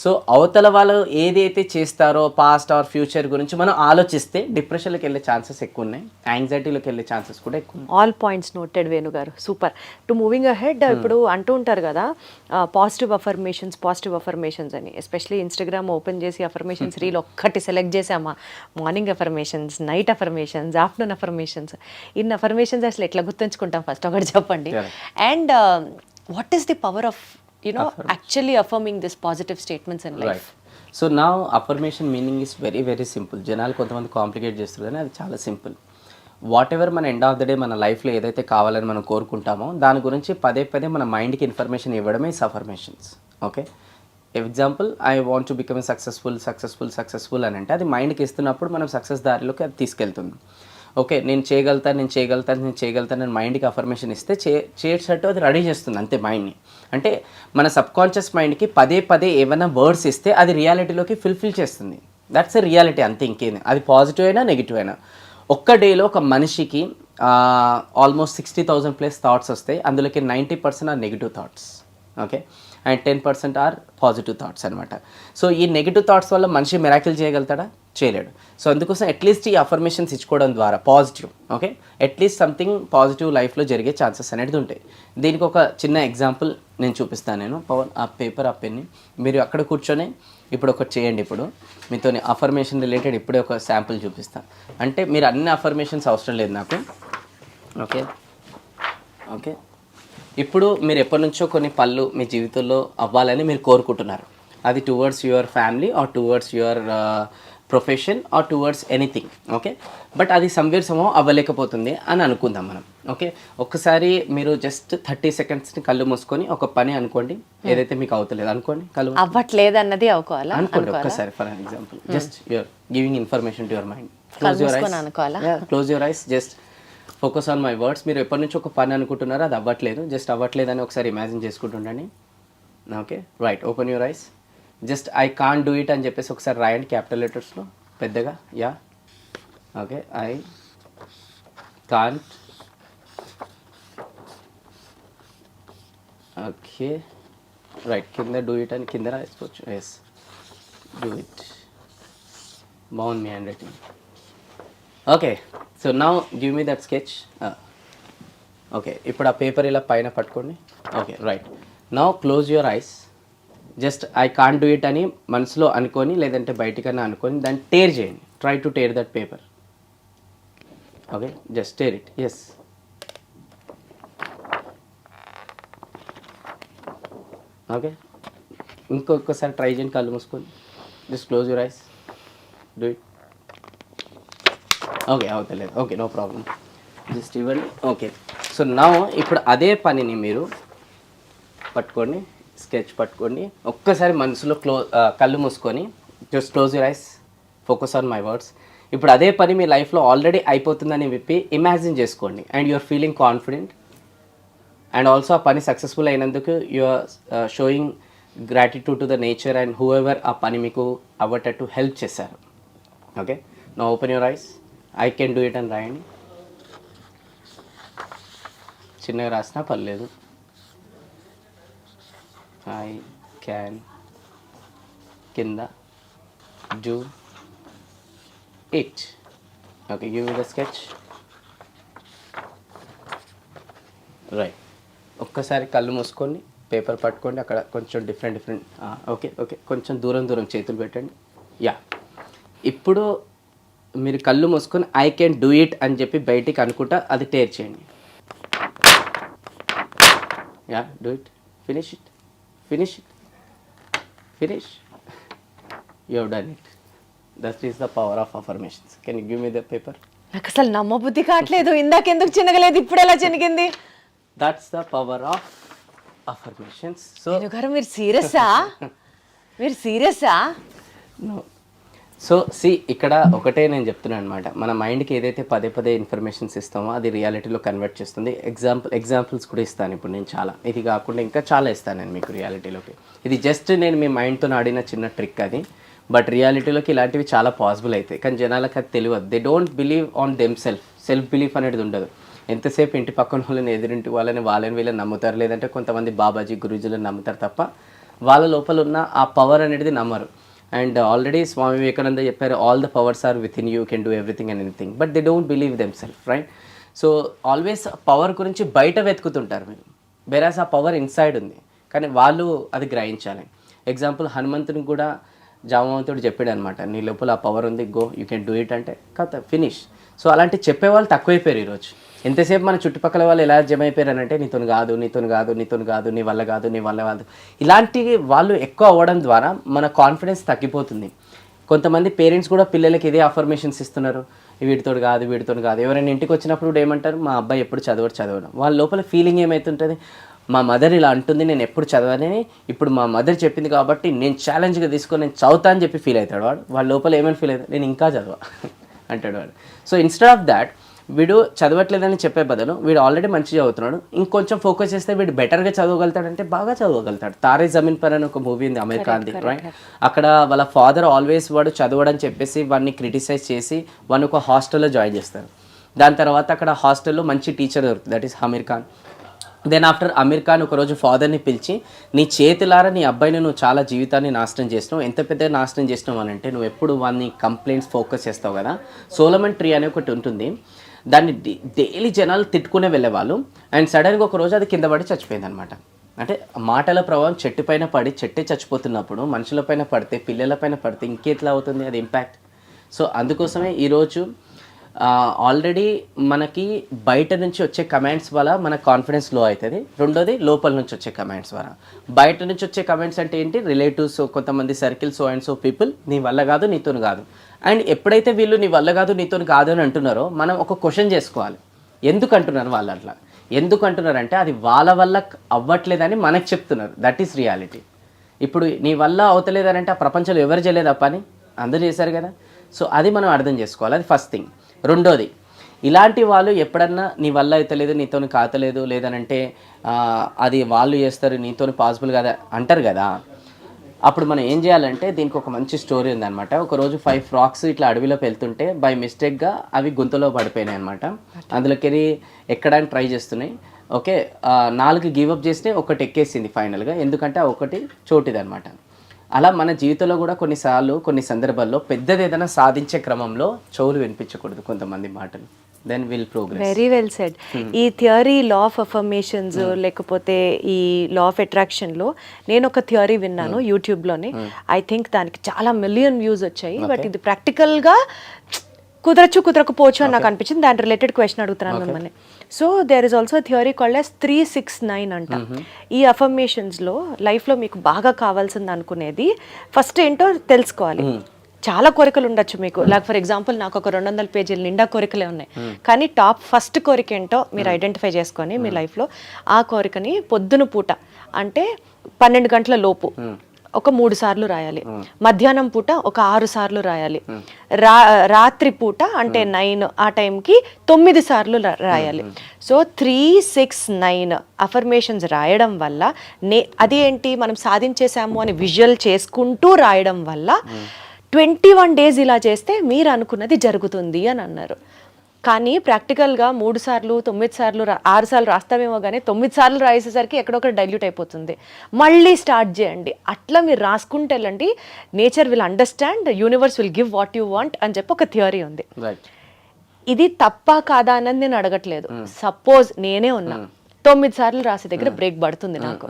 So అవతల వాళ్ళు ఏదైతే చేస్తారో పాస్ట్ ఆర్ ఫ్యూచర్ గురించి మనం ఆలోచిస్తే డిప్రెషన్లోకి వెళ్ళే ఛాన్సెస్ ఎక్కువ ఉన్నాయి, యాంగ్జైటీలోకి వెళ్ళే ఛాన్సెస్ కూడా ఎక్కువ ఉన్నాయి. ఆల్ పాయింట్స్ నోటెడ్ వేణు గారు, సూపర్. టు మూవింగ్ అహెడ్, ఇప్పుడు అంటూ ఉంటారు కదా పాజిటివ్ అఫర్మేషన్స్ అని, ఎస్పెషలీ ఇన్స్టాగ్రామ్ ఓపెన్ చేసి అఫర్మేషన్స్ రీల్ ఒక్కటి సెలెక్ట్ చేసామా, morning affirmations, night affirmations, afternoon affirmations, ఇన్ని అఫర్మేషన్స్ అసలు ఎట్లా గుర్తుంచుకుంటాం ఫస్ట్ ఒకటి చెప్పండి. And what is the power of actually affirming this positive statements in life? Right. So now affirmation meaning is very very simple. జనాలు కొంతమంది కాంప్లికేట్ చేస్తారు కానీ అది చాలా సింపుల్. వాట్ ఎవర్ మన ఎండ్ ఆఫ్ ద డే మన లైఫ్లో ఏదైతే కావాలని మనం కోరుకుంటామో దాని గురించి పదే పదే మన మైండ్కి ఇన్ఫర్మేషన్ ఇవ్వడమే affirmations. Okay, example I want to become successful అని అంటే అది మైండ్కి ఇస్తున్నప్పుడు మనం సక్సెస్ దారిలోకి అది తీసుకెళ్తుంది. ఓకే, నేను చేయగలుగుతాను మైండ్కి అఫర్మేషన్ ఇస్తే చేసేటట్టు అది రెడీ చేస్తుంది అంతే మైండ్ని. అంటే మన సబ్కాన్షియస్ మైండ్కి పదే పదే ఏమైనా వర్డ్స్ ఇస్తే అది రియాలిటీలోకి ఫుల్ఫిల్ చేస్తుంది. దట్స్ ఎ రియాలిటీ అంతే, ఇంకేది. అది పాజిటివ్ అయినా నెగిటివ్ అయినా. ఒక్క డేలో ఒక మనిషికి ఆల్మోస్ట్ 60,000+ థాట్స్ వస్తాయి. అందులోకి 90% are negative thoughts. Okay, and 10% are positive thoughts అనమాట. సో ఈ నెగిటివ్ థాట్స్ వల్ల మనిషి మిరాకిల్ చేయగలుగుతాడా? చేయలేడు. సో అందుకోసం అట్లీస్ట్ ఈ అఫర్మేషన్స్ ఇచ్చుకోవడం ద్వారా positive, okay, at least something positive లైఫ్లో జరిగే ఛాన్సెస్ అనేది ఉంటాయి. దీనికి ఒక చిన్న ఎగ్జాంపుల్ నేను చూపిస్తాను. నేను పవన్ ఆ పేపర్ ఆ పెన్ని మీరు అక్కడ కూర్చొని ఇప్పుడు ఒకటి చేయండి. ఇప్పుడు మీతో అఫర్మేషన్ రిలేటెడ్ ఇప్పుడే ఒక శాంపుల్ చూపిస్తాను. అంటే మీరు అన్ని అఫర్మేషన్స్ అవసరం లేదు నాకు. ఓకే ఓకే ఇప్పుడు మీరు ఎప్పటి నుంచో కొన్ని పనులు మీ జీవితంలో అవ్వాలని మీరు కోరుకుంటున్నారు. అది towards your family or towards your profession or towards anything. Okay, but అది సమ్వేర్ సమ్హౌ అవ్వలేకపోతుంది అని అనుకుందాం మనం. ఓకే, ఒక్కసారి మీరు జస్ట్ 30 సెకండ్స్ని కళ్ళు మూసుకొని ఒక పని అనుకోండి, ఏదైతే మీకు అవుతలేదు అనుకోండి, కళ్ళు అవ్వట్లేదు అన్నది అనుకోండి ఒక్కసారి. For example just you're giving information to your mind. Close your eyes, just focus on my words. మీరు ఎప్పటి నుంచి ఒక పని అనుకుంటున్నారో అది అవ్వట్లేదు, జస్ట్ అవ్వట్లేదు అని ఒకసారి ఇమాజిన్ చేసుకుంటుండండి. Okay, right, open your eyes. Just I can't do it అని చెప్పేసి ఒకసారి రాయండి క్యాపిటల్ లెటర్స్లో పెద్దగా. Yeah, okay, I can't. Okay, right, కింద డూ ఇట్ అని కింద రాసుకోవచ్చు. Yes, do it. బాగుంది మీ handwriting. Okay, so now give me that sketch. Okay, ఇప్పుడు ఆ పేపర్ ఇలా పైన పట్టుకోండి. Okay, right, now close your eyes. Just I can't do it అని మనసులో అనుకొని లేదంటే బయటికన్నా అనుకొని దాన్ని టేర్ చేయండి. Try to tear that paper. Okay, just tear it. Yes, okay, ఇంకొకసారి ట్రై చేయండి కళ్ళు మూసుకొని. Just close your eyes, do it. Okay, అవుతలేదు. ఓకే, నో ప్రాబ్లం, జస్ట్ ఇవ్వండి. ఓకే, సో నా ఇప్పుడు అదే పనిని మీరు పట్టుకోండి, స్కెచ్ పట్టుకోండి, ఒక్కసారి మనసులో కళ్ళు మూసుకొని just close your ice, focus on my words. ఇప్పుడు అదే పని మీ లైఫ్లో ఆల్రెడీ అయిపోతుందని చెప్పి ఇమాజిన్ చేసుకోండి. And you are feeling confident and also ఆ పని సక్సెస్ఫుల్ అయినందుకు you are showing gratitude to the nature and whoever ఆ పని మీకు అవ్వటట్టు హెల్ప్ చేశారు. Okay, now open your eyes. I can do it అని రాయండి. చిన్నగా రాసినా పర్లేదు. ఐ క్యాన్ కింద do it. Okay, give me the sketch. Right, ఒక్కసారి కళ్ళు మూసుకోండి, పేపర్ పట్టుకోండి, అక్కడ కొంచెం డిఫరెంట్ ఓకే ఓకే కొంచెం దూరం చేతులు పెట్టండి. యా, ఇప్పుడు మీరు కళ్ళు మూసుకొని ఐ కెన్ డూ ఇట్ అని చెప్పి బయటికి అనుకుంటా అది టేర్ చేయండి. Yeah, do it, finish it, finish. You have done it. That is the power of affirmations. Can you give me the paper? నాకు అసలు నమ్మబుద్ధి కావట్లేదు, ఇందాకెందుకు చిన్నగలేదు, ఇప్పుడు ఎలా చినిగింది? That's the power of affirmations. So గారు మీరు సీరియసా? నో. సో సి ఇక్కడ ఒకటే నేను చెప్తున్నాను అనమాట, మన మైండ్కి ఏదైతే పదే ఇన్ఫర్మేషన్స్ ఇస్తామో అది రియాలిటీలో కన్వర్ట్ చేస్తుంది. ఎగ్జాంపుల్స్ కూడా ఇస్తాను ఇప్పుడు నేను చాలా. ఇది కాకుండా ఇంకా చాలా ఇస్తాను నేను మీకు రియాలిటీలోకి. ఇది జస్ట్ నేను మీ మైండ్తో ఆడిన చిన్న ట్రిక్ అది, బట్ రియాలిటీలోకి ఇలాంటివి చాలా పాసిబుల్ అవుతాయి. కానీ జనాలకు అది తెలియదు. They don't believe on them self belief అనేది ఉండదు. ఎంతసేపు ఇంటి పక్కన వాళ్ళని, ఎదురింటి వాళ్ళని వీళ్ళని నమ్ముతారు, లేదంటే కొంతమంది బాబాజీ గురూజీలను నమ్ముతారు తప్ప వాళ్ళ లోపల ఉన్న ఆ పవర్ అనేది నమ్మరు. అండ్ ఆల్రెడీ స్వామి వివేకానంద చెప్పారు, all the powers are within you, can do everything and anything, but they don't believe them self, right? So always power గురించి బయట వెతుకుతుంటారు మీరు, వెరాస్ ఆ పవర్ ఇన్సైడ్ ఉంది, కానీ వాళ్ళు అది గ్రహించాలి. ఎగ్జాంపుల్ హనుమంతునికి కూడా జామవంతుడు చెప్పాడు అనమాట, నీ లోపల ఆ పవర్ ఉంది, go you can do it అంటే కథ ఫినిష్. సో అలాంటి చెప్పేవాళ్ళు తక్కువైపోయారు ఈరోజు. ఎంతసేపు మన చుట్టుపక్కల వాళ్ళు ఎలా జమ అయిపోయారనంటే నీతోని కాదు, నీతోని కాదు, నీతోని కాదు, నీ వల్ల కాదు, నీ వల్ల కాదు, ఇలాంటి వాళ్ళు ఎక్కువ అవ్వడం ద్వారా మన కాన్ఫిడెన్స్ తగ్గిపోతుంది. కొంతమంది పేరెంట్స్ కూడా పిల్లలకి ఇదే అఫర్మేషన్స్ ఇస్తున్నారు, వీటితోడు కాదు, వీటితో కాదు. ఎవరైనా ఇంటికి వచ్చినప్పుడు కూడా ఏమంటారు, మా అబ్బాయి ఎప్పుడు చదవడం. వాళ్ళ లోపల ఫీలింగ్ ఏమవుతుంటుంది, మా మదర్ ఇలా అంటుంది, నేను ఎప్పుడు చదవనని, ఇప్పుడు మా మదర్ చెప్పింది కాబట్టి నేను ఛాలెంజ్గా తీసుకొని నేను చదువుతా అని చెప్పి ఫీల్ అవుతాడు వాడు. వాళ్ళ లోపల ఏమైనా ఫీల్ అవుతాడు, నేను ఇంకా చదవ అంటాడు వాడు. సో ఇన్స్టెడ్ ఆఫ్ దాట్, వీడు చదవట్లేదని చెప్పే బదులు వీడు ఆల్రెడీ మంచిగా చదువుతున్నాడు, ఇంకొంచెం ఫోకస్ చేస్తే వీడు బెటర్గా చదవగలుగుతాడంటే బాగా చదవగలుగుతాడు. తారే జమీన్ పర్ అని ఒక మూవీ ఉంది అమెరికాది, రైట్? అక్కడ వాళ్ళ ఫాదర్ ఆల్వేస్ వాడు చదవడని చెప్పేసి వాడిని క్రిటిసైజ్ చేసి వాడిని ఒక హాస్టల్లో జాయిన్ చేస్తారు. దాని తర్వాత అక్కడ హాస్టల్లో మంచి టీచర్ దొరుకుతుంది, that is Aamir Khan. Then after Aamir Khan ఒకరోజు ఫాదర్ని పిలిచి, నీ చేతులారా నీ అబ్బాయిని నువ్వు చాలా జీవితాన్ని నాశనం చేసినావు, ఎంత పెద్ద నాశనం చేసినావు అని అంటే, నువ్వు ఎప్పుడు వాడిని కంప్లైంట్స్ ఫోకస్ చేస్తావు కదా. సోలమన్ ట్రీ అనే ఒకటి ఉంటుంది, దాన్ని డైలీ జనాలు తిట్టుకునే వెళ్ళేవాళ్ళు. అండ్ సడన్గా ఒక రోజు అది కింద పడి చచ్చిపోయింది అనమాట. అంటే మాటల ప్రభావం చెట్టు పైన పడి చెట్టే చచ్చిపోతున్నప్పుడు మనుషుల పైన పడితే, పిల్లల పైన పడితే ఇంకెట్లా అవుతుంది అది ఇంపాక్ట్. సో అందుకోసమే ఈరోజు ఆల్రెడీ మనకి బయట నుంచి వచ్చే కమెంట్స్ వల్ల మన కాన్ఫిడెన్స్ లో అవుతుంది. రెండోది లోపల నుంచి వచ్చే కమెంట్స్ వల్ల. బయట నుంచి వచ్చే కమెంట్స్ అంటే ఏంటి, రిలేటివ్స్, కొంతమంది circle, so and so people, నీ వల్ల కాదు, నీతోని కాదు. అండ్ ఎప్పుడైతే వీళ్ళు నీ వల్ల కాదు, నీతోని కాదు అని అంటున్నారో మనం ఒక క్వశ్చన్ చేసుకోవాలి, ఎందుకు అంటున్నారు వాళ్ళు అట్లా. ఎందుకు అంటున్నారంటే అది వాళ్ళ వల్ల అవ్వట్లేదని మనకు చెప్తున్నారు, దట్ ఈస్ రియాలిటీ. ఇప్పుడు నీ వల్ల అవుతలేదని అంటే ఆ ప్రపంచంలో ఎవరు చేయలేదు ఆ పని, అందరూ చేశారు కదా. సో అది మనం అర్థం చేసుకోవాలి, అది ఫస్ట్ థింగ్. రెండోది, ఇలాంటి వాళ్ళు ఎప్పుడన్నా నీ వల్ల అయితే లేదు, నీతోని కాతలేదు, లేదనంటే అది వాళ్ళు చేస్తారు, నీతోని పాసిబుల్ కదా అంటారు కదా. అప్పుడు మనం ఏం చేయాలంటే, దీనికి ఒక మంచి స్టోరీ ఉందన్నమాట. ఒకరోజు 5 ఫ్రాక్స్ ఇట్లా అడవిలోకి వెళ్తుంటే బై మిస్టేక్గా అవి గుంతలో పడిపోయినాయి అనమాట. అందులోకి ఎక్కడానికి ట్రై చేస్తున్నాయి. ఓకే, 4 గివప్ చేస్తే ఒకటి ఎక్కేసింది ఫైనల్గా, ఎందుకంటే ఆ ఒకటి చోటిది అనమాట. అలా మన జీవితంలో కూడా కొన్నిసార్లు కొన్ని సందర్భాల్లో పెద్దది ఏదైనా సాధించే క్రమంలో చెవులు వినిపించకూడదు కొంతమంది మాటలు, then will progress. Very well said. ఈ థియరీ లా ఆఫ్ అఫర్మేషన్స్ లేకపోతే ఈ లా ఆఫ్ అట్రాక్షన్లో నేను ఒక థియరీ విన్నాను యూట్యూబ్లోనే. ఐ థింక్ దానికి చాలా మిలియన్ వ్యూస్ వచ్చాయి. బట్ ఇది ప్రాక్టికల్గా కుదరకపోవచ్చు అని నాకు అనిపించింది. దాని రిలేటెడ్ క్వశ్చన్ అడుగుతున్నాను మిమ్మల్ని. So there is also theory called as 369 అంట. ఈ అఫర్మేషన్స్లో లైఫ్లో మీకు బాగా కావాల్సింది అనుకునేది ఫస్ట్ ఏంటో తెలుసుకోవాలి. చాలా కోరికలు ఉండొచ్చు మీకు, లైక్ ఫర్ ఎగ్జాంపుల్ నాకు ఒక 200 పేజీల నిండా కోరికలే ఉన్నాయి, కానీ ఫస్ట్ కోరిక ఏంటో మీరు ఐడెంటిఫై చేసుకొని మీ లైఫ్లో ఆ కోరికని పొద్దున పూట అంటే 12 గంటల లోపు ఒక 3 సార్లు రాయాలి, మధ్యాహ్నం పూట ఒక 6 సార్లు రాయాలి, రాత్రి పూట అంటే 9 ఆ టైంకి 9 సార్లు రాయాలి. సో 369 అఫర్మేషన్స్ రాయడం వల్ల అది ఏంటి, మనం సాధించేసాము అని విజువల్ చేసుకుంటూ రాయడం వల్ల 21 డేస్ ఇలా చేస్తే మీరు అనుకున్నది జరుగుతుంది అని అన్నారు. కానీ ప్రాక్టికల్గా 3 సార్లు 9 సార్లు 6 సార్లు రాస్తామేమో కానీ 9 సార్లు రాసేసరికి ఎక్కడొక్కడ డైల్యూట్ అయిపోతుంది. మళ్ళీ స్టార్ట్ చేయండి, అట్లా మీరు రాసుకుంటే వెళ్ళండి. Nature will understand, universe will give what you want అని చెప్పి ఒక థియరీ ఉంది. ఇది తప్పా కాదా అన్నది నేను అడగట్లేదు. సపోజ్ నేనే ఉన్నా 9 సార్లు రాసే దగ్గర బ్రేక్ పడుతుంది నాకు,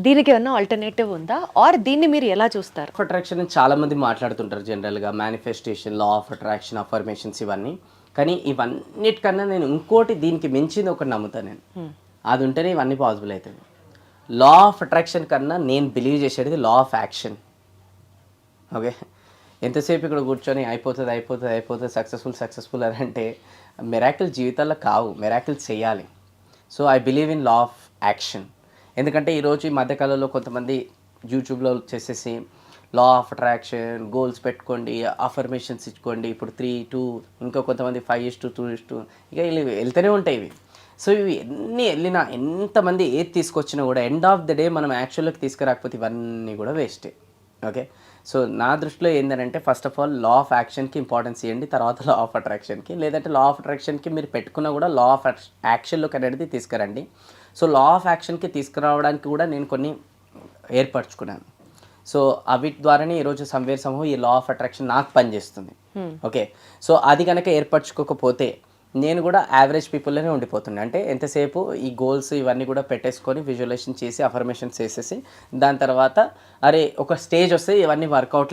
దీనికి ఏమన్నా ఆల్టర్నేటివ్ ఉందా, ఆర్ దీన్ని మీరు ఎలా చూస్తారు? అట్రాక్షన్ చాలా మంది మాట్లాడుతుంటారు జనరల్గా, manifestation, law of attraction, affirmations ఇవన్నీ. కానీ ఇవన్నిటికన్నా నేను ఇంకోటి దీనికి మించింది ఒకటి నమ్ముతాను నేను, అది ఉంటేనే ఇవన్నీ పాసిబుల్ అవుతుంది. లా ఆఫ్ అట్రాక్షన్ కన్నా నేను బిలీవ్ చేసేది లా ఆఫ్ యాక్షన్. ఓకే, ఎంతసేపు ఇక్కడ కూర్చొని అయిపోతుంది సక్సెస్ఫుల్ అని అంటే మిరాకిల్ జీవితాల్లో కావు, మిరాకిల్ చేయాలి. So I believe in law of action. ఎందుకంటే ఈరోజు ఈ మధ్యకాలంలో కొంతమంది యూట్యూబ్లో చేసేసి లా ఆఫ్ అట్రాక్షన్, గోల్స్ పెట్టుకోండి, అఫర్మేషన్స్ ఇచ్చుకోండి, ఇప్పుడు 3-2, ఇంకా కొంతమంది 5:2, ఇక వెళ్తూనే ఉంటాయి ఇవి. సో ఇవి ఎన్ని వెళ్ళినా, ఎంతమంది ఏది తీసుకొచ్చినా కూడా ఎండ్ ఆఫ్ ద డే మనం యాక్చువల్లోకి తీసుకురాకపోతే ఇవన్నీ కూడా వేస్టే. ఓకే, సో నా దృష్టిలో ఏంటంటే first of all law of యాక్షన్కి ఇంపార్టెన్స్ ఇవ్వండి, తర్వాత లా ఆఫ్ అట్రాక్షన్కి. లేదంటే లా ఆఫ్ అట్రాక్షన్కి మీరు పెట్టుకున్నా కూడా లా ఆఫ్ యాక్షన్లోకి అనేది తీసుకురండి. సో లా ఆఫ్ యాక్షన్కి తీసుకురావడానికి కూడా నేను కొన్ని ఏర్పరచుకున్నాను. సో అవి ద్వారానే ఈరోజు సంవేర్ సమూహం ఈ లా ఆఫ్ అట్రాక్షన్ నాకు పనిచేస్తుంది. ఓకే, సో అది కనుక ఏర్పరచుకోకపోతే నేను కూడా యావరేజ్ పీపుల్లోనే ఉండిపోతుండే. అంటే ఎంతసేపు ఈ గోల్స్ ఇవన్నీ కూడా పెట్టేసుకొని విజువలైజేషన్ చేసి అఫర్మేషన్స్ చేసేసి దాని తర్వాత అరే ఒక స్టేజ్ వస్తే ఇవన్నీ వర్కౌట్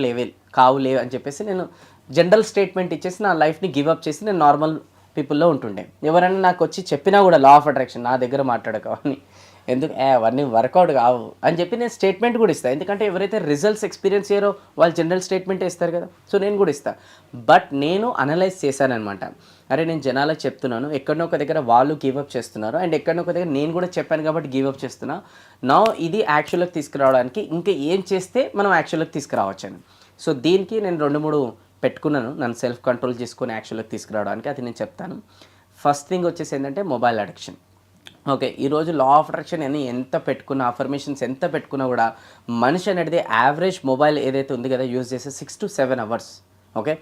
కావులే అని చెప్పేసి నేను జనరల్ స్టేట్మెంట్ ఇచ్చేసి నా లైఫ్ని గివ్ అప్ చేసి నేను నార్మల్ పీపుల్లో ఉంటుండే. ఎవరైనా నాకు వచ్చి చెప్పినా కూడా లా ఆఫ్ అట్రాక్షన్ నా దగ్గర మాట్లాడకవని, ఎందుకు అవన్నీ వర్కౌట్ కావు అని చెప్పి నేను స్టేట్మెంట్ కూడా ఇస్తాను. ఎందుకంటే ఎవరైతే రిజల్ట్స్ ఎక్స్పీరియన్స్ చేయరో వాళ్ళు జనరల్ స్టేట్మెంటే ఇస్తారు కదా, సో నేను కూడా ఇస్తాను. బట్ నేను అనలైజ్ చేశానమాట, అరే నేను జనాలకు చెప్తున్నాను, ఎక్కడనో ఒక దగ్గర వాళ్ళు గివప్ చేస్తున్నారు అండ్ ఎక్కడనో ఒక దగ్గర నేను కూడా చెప్పాను కాబట్టి గివప్ చేస్తున్నా. నా ఇది యాక్చువల్కి తీసుకురావడానికి ఇంకా ఏం చేస్తే మనం యాక్చువల్కి తీసుకురావచ్చాను. సో దీనికి నేను 2-3 పెట్టుకున్నాను నన్ను సెల్ఫ్ కంట్రోల్ చేసుకొని యాక్చువల్కి తీసుకురావడానికి. అది నేను చెప్తాను. ఫస్ట్ థింగ్ వచ్చేసి ఏంటంటే మొబైల్ అడిక్షన్. ఓకే, ఈరోజు లా ఆఫ్ అట్రాక్షన్ అని ఎంత పెట్టుకున్నా, అఫర్మేషన్స్ ఎంత పెట్టుకున్నా కూడా మనిషి అనేది యావరేజ్ మొబైల్ ఏదైతే ఉంది కదా యూజ్ చేసే 6 to 7 hours. ఓకే,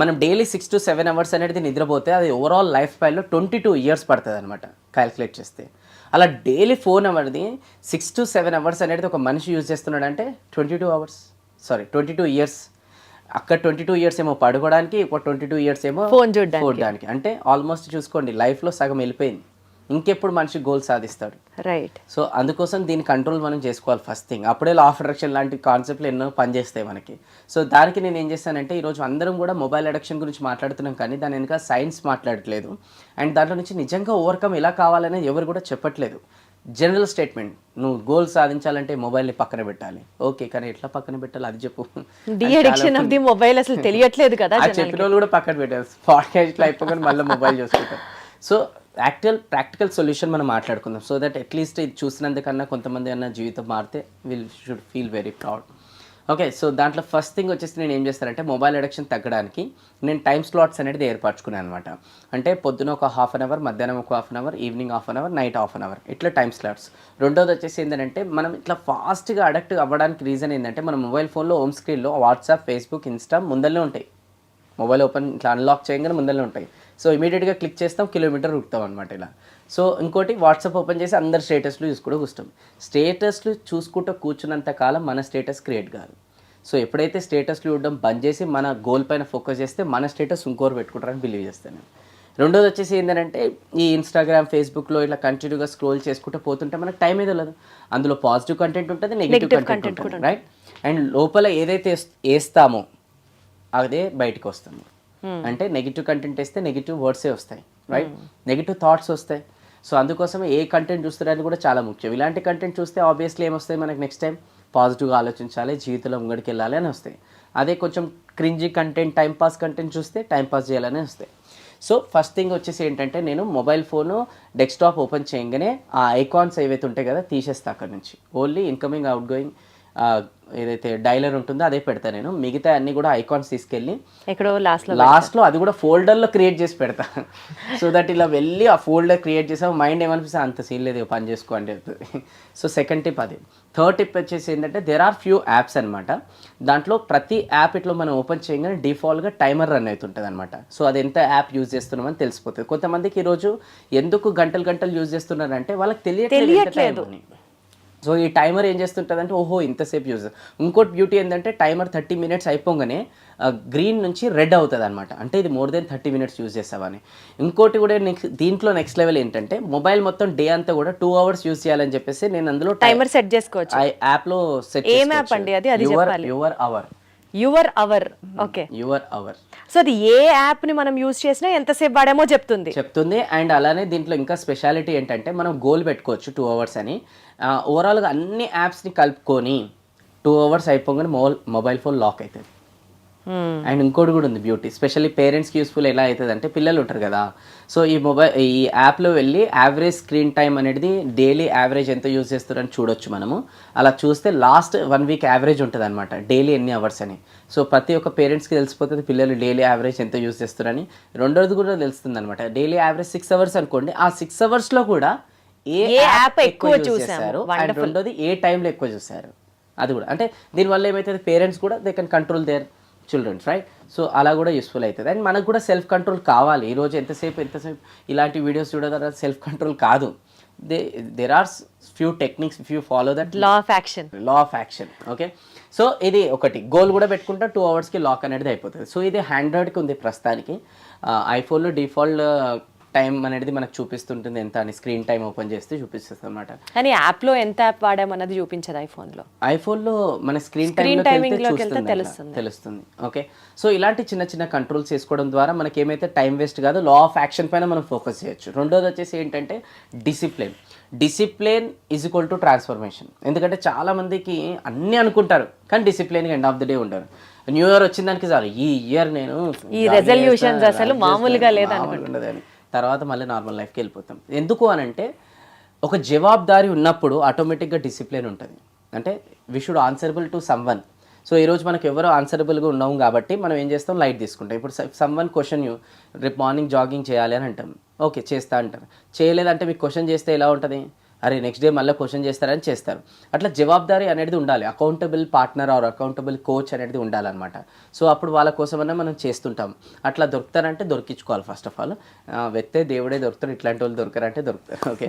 మనం డైలీ 6 to 7 hours అనేది నిద్రపోతే అది ఓవరాల్ లైఫ్ స్టైల్లో 22 years పడుతుంది అనమాట క్యాల్కులేట్ చేస్తే. అలా డైలీ ఫోన్ అవర్ది 6 to 7 hours అనేది ఒక మనిషి యూజ్ చేస్తున్నాడు అంటే 22 years. అక్కడ 22 years ఏమో పడుకోవడానికి, ఒక 22 years ఏమో ఫోన్ చూడడానికి. అంటే ఆల్మోస్ట్ చూసుకోండి లైఫ్లో సగం వెళ్ళిపోయింది. ఇంకెప్పుడు మనిషి గోల్ సాధిస్తాడు? రైట్. సో అందుకోసం దీని కంట్రోల్ మనం చేసుకోవాలి ఫస్ట్ థింగ్. అప్పుడే లా ఆఫ్ అట్రాక్షన్ లాంటి కాన్సెప్ట్లు ఎన్నో పనిచేస్తాయి మనకి. సో దానికి నేను ఏం చేస్తానంటే ఈరోజు అందరం కూడా మొబైల్ అడిక్షన్ గురించి మాట్లాడుతున్నాం కానీ దాని వెనుక సైన్స్ మాట్లాడట్లేదు అండ్ దాంట్లో నుంచి నిజంగా ఓవర్కమ్ ఎలా కావాలనేది ఎవరు కూడా చెప్పట్లేదు. జనరల్ స్టేట్మెంట్, నువ్వు గోల్ సాధించాలంటే మొబైల్ని పక్కన పెట్టాలి. ఓకే, కానీ ఎట్లా పక్కన పెట్టాలి అది చెప్పు. De addiction of the mobile అసలు తెలియట్లేదు కదా, చెప్పిన వాళ్ళు కూడా పక్కన పెట్టారు. పాడ్కాస్ట్లో అయిపోయి మళ్ళీ మొబైల్ చూసుకుంటారు. సో ప్రాక్టికల్ సొల్యూషన్ మనం మాట్లాడుకుందాం. సో దట్ అట్లీస్ట్ ఇది చూసినందుకన్నా కొంతమంది అన్న జీవితం మారితే should feel very proud. Okay, so దాంట్లో ఫస్ట్ థింగ్ వచ్చేసి నేను ఏం చేస్తానంటే మొబైల్ అడిక్షన్ తగ్గడానికి నేను టైం స్లాట్స్ అనేది ఏర్పరచుకున్నాను అనమాట. అంటే పొద్దున ఒక 1/2 hour, మధ్యాహ్నం ఒక 1/2 hour, evening 1/2 hour, night 1/2 hour, ఇట్లా టైం స్లాట్స్. రెండోది వచ్చేసి ఏంటంటే మనం ఇట్లా ఫాస్ట్గా అడక్ట్ అవ్వడానికి రీజన్ ఏంటంటే మన మొబైల్ ఫోన్లో హోమ్ స్క్రీన్లో వాట్సాప్, ఫేస్బుక్, ఇన్స్టా ముందరనే ఉంటాయి. మొబైల్ ఓపెన్ ఇట్లా అన్లాక్ చేయగానే ముందరనే ఉంటాయి. సో ఇమీడియట్గా క్లిక్ చేస్తాం, కిలోమీటర్ ఉరుకుతాం అనమాట ఇలా. సో ఇంకోటి వాట్సాప్ ఓపెన్ చేసి అందరు స్టేటస్లు చూసుకుంటూ కూర్చుంటాం. స్టేటస్లు చూసుకుంటూ కూర్చున్నంత కాలం మన స్టేటస్ క్రియేట్ కాదు. సో ఎప్పుడైతే స్టేటస్లు చూడడం బంద్ చేసి మన గోల్ పైన ఫోకస్ చేస్తే మన స్టేటస్ ఇంకోరు పెట్టుకుంటారని బిలీవ్ చేస్తాను. రెండోది వచ్చేసి ఏంటంటే ఈ ఇన్స్టాగ్రామ్, ఫేస్బుక్లో ఇలా కంటిన్యూగా స్క్రోల్ చేసుకుంటూ పోతుంటే మనకు టైం ఏదో లేదు. అందులో పాజిటివ్ కంటెంట్ ఉంటుంది, నెగిటివ్ కంటెంట్ ఉంటుంది, రైట్? అండ్ లోపల ఏదైతే వేస్తామో అదే బయటకు వస్తుంది. అంటే నెగిటివ్ కంటెంట్ వేస్తే నెగిటివ్ వర్డ్సే వస్తాయి, రైట్? నెగిటివ్ థాట్స్ వస్తాయి. సో అందుకోసం ఏ కంటెంట్ చూస్తారని కూడా చాలా ముఖ్యం. ఇలాంటి కంటెంట్ చూస్తే ఆబ్వియస్లీ ఏమొస్తాయి మనకి నెక్స్ట్ టైం పాజిటివ్గా ఆలోచించాలి, జీవితంలో ముంగడికి వెళ్ళాలి అని వస్తాయి. అదే కొంచెం క్రింజీ కంటెంట్, టైంపాస్ కంటెంట్ చూస్తే టైంపాస్ చేయాలని వస్తాయి. సో ఫస్ట్ థింగ్ వచ్చేసి ఏంటంటే నేను మొబైల్ ఫోను డెస్క్టాప్ ఓపెన్ చేయగానే ఆ ఐకాన్స్ ఏవైతే ఉంటాయి కదా తీసేస్తా అక్కడ నుంచి. ఓన్లీ ఇన్కమింగ్, అవుట్ గోయింగ్ ఏదైతే డైలర్ ఉంటుందో అదే పెడతా నేను. మిగతా అన్ని కూడా ఐకాన్స్ తీసుకెళ్ళి ఎక్కడో లాస్ట్లో అది కూడా ఫోల్డర్లో క్రియేట్ చేసి పెడతా. సో దట్ ఇలా వెళ్ళి ఆ ఫోల్డర్ క్రియేట్ చేసాం మైండ్ ఏమనిపిస్తే అంత సీన్ లేదు పని చేసుకో అని చెప్తుంది. సో సెకండ్ టిప్ అది. థర్డ్ టిప్ వచ్చేసి ఏంటంటే దెర్ ఆర్ ఫ్యూ యాప్స్ అనమాట. దాంట్లో ప్రతి యాప్ ఇట్లా మనం ఓపెన్ చేయగానే డిఫాల్ట్గా టైమర్ రన్ అవుతుంటుంది అనమాట. సో అది ఎంత యాప్ యూజ్ చేస్తున్నామని తెలిసిపోతుంది. కొంతమందికి ఈరోజు ఎందుకు గంటలు యూజ్ చేస్తున్నారంటే వాళ్ళకి తెలియట్లేదు. సో ఈ టైమర్ ఏం చేస్తుంటుంది ఓహో ఇంతసేపు యూజ్. ఇంకోటి బ్యూటీ ఏంటంటే టైమర్ 30 minutes అయిపోగానే గ్రీన్ నుంచి రెడ్ అవుతుంది అనమాట. అంటే ఇది మోర్ దెన్ 30 minutes యూజ్ చేస్తామని. ఇంకోటి కూడా దీంట్లో నెక్స్ట్ లెవెల్ ఏంటంటే మొబైల్ మొత్తం డే అంతా కూడా 2 hours యూజ్ చేయాలని చెప్పేసి నేను అందులో టైమర్ సెట్ చేసుకోవచ్చు. యాప్లో set your hour. Okay, your hour. So అది ఏ యాప్ ని మనం యూజ్ చేసినా ఎంతసేపు వాడామో చెప్తుంది. అండ్ అలానే దీంట్లో ఇంకా స్పెషాలిటీ ఏంటంటే మనం గోల్ పెట్టుకోవచ్చు 2 hours అని. ఓవరాల్గా అన్ని యాప్స్ని కలుపుకొని 2 hours అయిపోగానే మొబైల్ ఫోన్ లాక్ అవుతుంది. అండ్ ఇంకోటి కూడా ఉంది బ్యూటీ, స్పెషల్లీ పేరెంట్స్కి యూస్ఫుల్ ఎలా అవుతుంది అంటే పిల్లలు ఉంటారు కదా, సో ఈ యాప్లో వెళ్ళి యావరేజ్ స్క్రీన్ టైం అనేది డైలీ యావరేజ్ ఎంత యూజ్ చేస్తారని చూడొచ్చు మనము. అలా చూస్తే లాస్ట్ 1 week యావరేజ్ ఉంటుంది అనమాట, డైలీ ఎన్ని అవర్స్ అని. సో ప్రతి ఒక్క పేరెంట్స్కి తెలిసిపోతుంది పిల్లలు డైలీ యావరేజ్ ఎంత యూజ్ చేస్తారని. రెండోది కూడా తెలుస్తుంది అనమాట, డైలీ యావరేజ్ 6 hours అనుకోండి, ఆ 6 hours కూడా ఏ యాప్ ఎక్కువ చూసారు అండ్ రెండోది ఏ టైంలో ఎక్కువ చూసారు అది కూడా. అంటే దీనివల్ల ఏమవుతుంది పేరెంట్స్ కూడా they can control their childrens, right? So అలా కూడా యూస్ఫుల్ అవుతుంది. అండ్ మనకు కూడా సెల్ఫ్ కంట్రోల్ కావాలి. ఈరోజు ఎంతసేపు ఇలాంటి వీడియోస్ చూడడం సెల్ఫ్ కంట్రోల్ కాదు. There are few techniques if you follow that law of action. Okay. So ఇది ఒకటి గోల్ కూడా పెట్టుకుంటా 2 అవర్స్కి లాక్ అనేది అయిపోతుంది. సో ఇది ఆండ్రాయిడ్కి ఉంది ప్రస్తుతానికి. ఐఫోన్లో డిఫాల్ట్ టైం అనేది మనకు చూపిస్తుంటుంది ఎంత అని, స్క్రీన్ టైం ఓపెన్ చేస్తే చూపిస్తుంది అనమాట. కానీ యాప్లో ఎంత యాప్ వాడామన్నది చూపించదు ఐఫోన్లో మన స్క్రీన్ టైంలోకి వెళ్తే తెలుస్తుంది. ఓకే. సో ఇలాంటి చిన్న చిన్న కంట్రోల్స్ చేసుకోవడం ద్వారా మనకి ఏమైతే టైం వేస్ట్ కాదు, లా ఆఫ్ యాక్షన్ పైన మనం ఫోకస్ చేయొచ్చు. రెండోది వచ్చేసి ఏంటంటే discipline is equal to transformation. ఎందుకంటే చాలా మందికి అన్నీ అనుకుంటారు కానీ డిసిప్లిన్గా ఎండ్ ఆఫ్ ద డే ఉంటారు. న్యూ ఇయర్ వచ్చిన దానికి చాలు ఈ ఇయర్ నేను ఈ రెజల్యూషన్స్ అసలు మామూలుగా ఉండదని తర్వాత మళ్ళీ నార్మల్ లైఫ్కి వెళ్ళిపోతాం. ఎందుకు అని అంటే ఒక జవాబుదారీ ఉన్నప్పుడు ఆటోమేటిక్గా డిసిప్లిన్ ఉంటుంది. అంటే we should answerable to someone. So ఈరోజు మనకు ఎవరో ఆన్సరబుల్గా ఉన్నాం కాబట్టి మనం ఏం చేస్తాం, లైట్ తీసుకుంటాం. ఇప్పుడు సమ్వన్ క్వశ్చన్ యూ రేపు మార్నింగ్ జాగింగ్ చేయాలి అని అంటాం, ఓకే చేస్తా అంటారు. చేయలేదంటే మీకు క్వశ్చన్ చేస్తే ఎలా ఉంటుంది, అరే నెక్స్ట్ డే మళ్ళీ క్వశ్చన్ చేస్తారని చేస్తారు. అట్లా జవాబుదారీ అనేది ఉండాలి, accountable partner or accountable coach అనేది ఉండాలన్నమాట. సో అప్పుడు వాళ్ళ కోసమన్నా మనం చేస్తుంటాం. అట్లా దొరుకుతారంటే దొరికించుకోవాలి ఫస్ట్ ఆఫ్ ఆల్. వెత్తే దేవుడే దొరుకుతారు, ఇట్లాంటి వాళ్ళు దొరకరంటే దొరుకుతారు. ఓకే.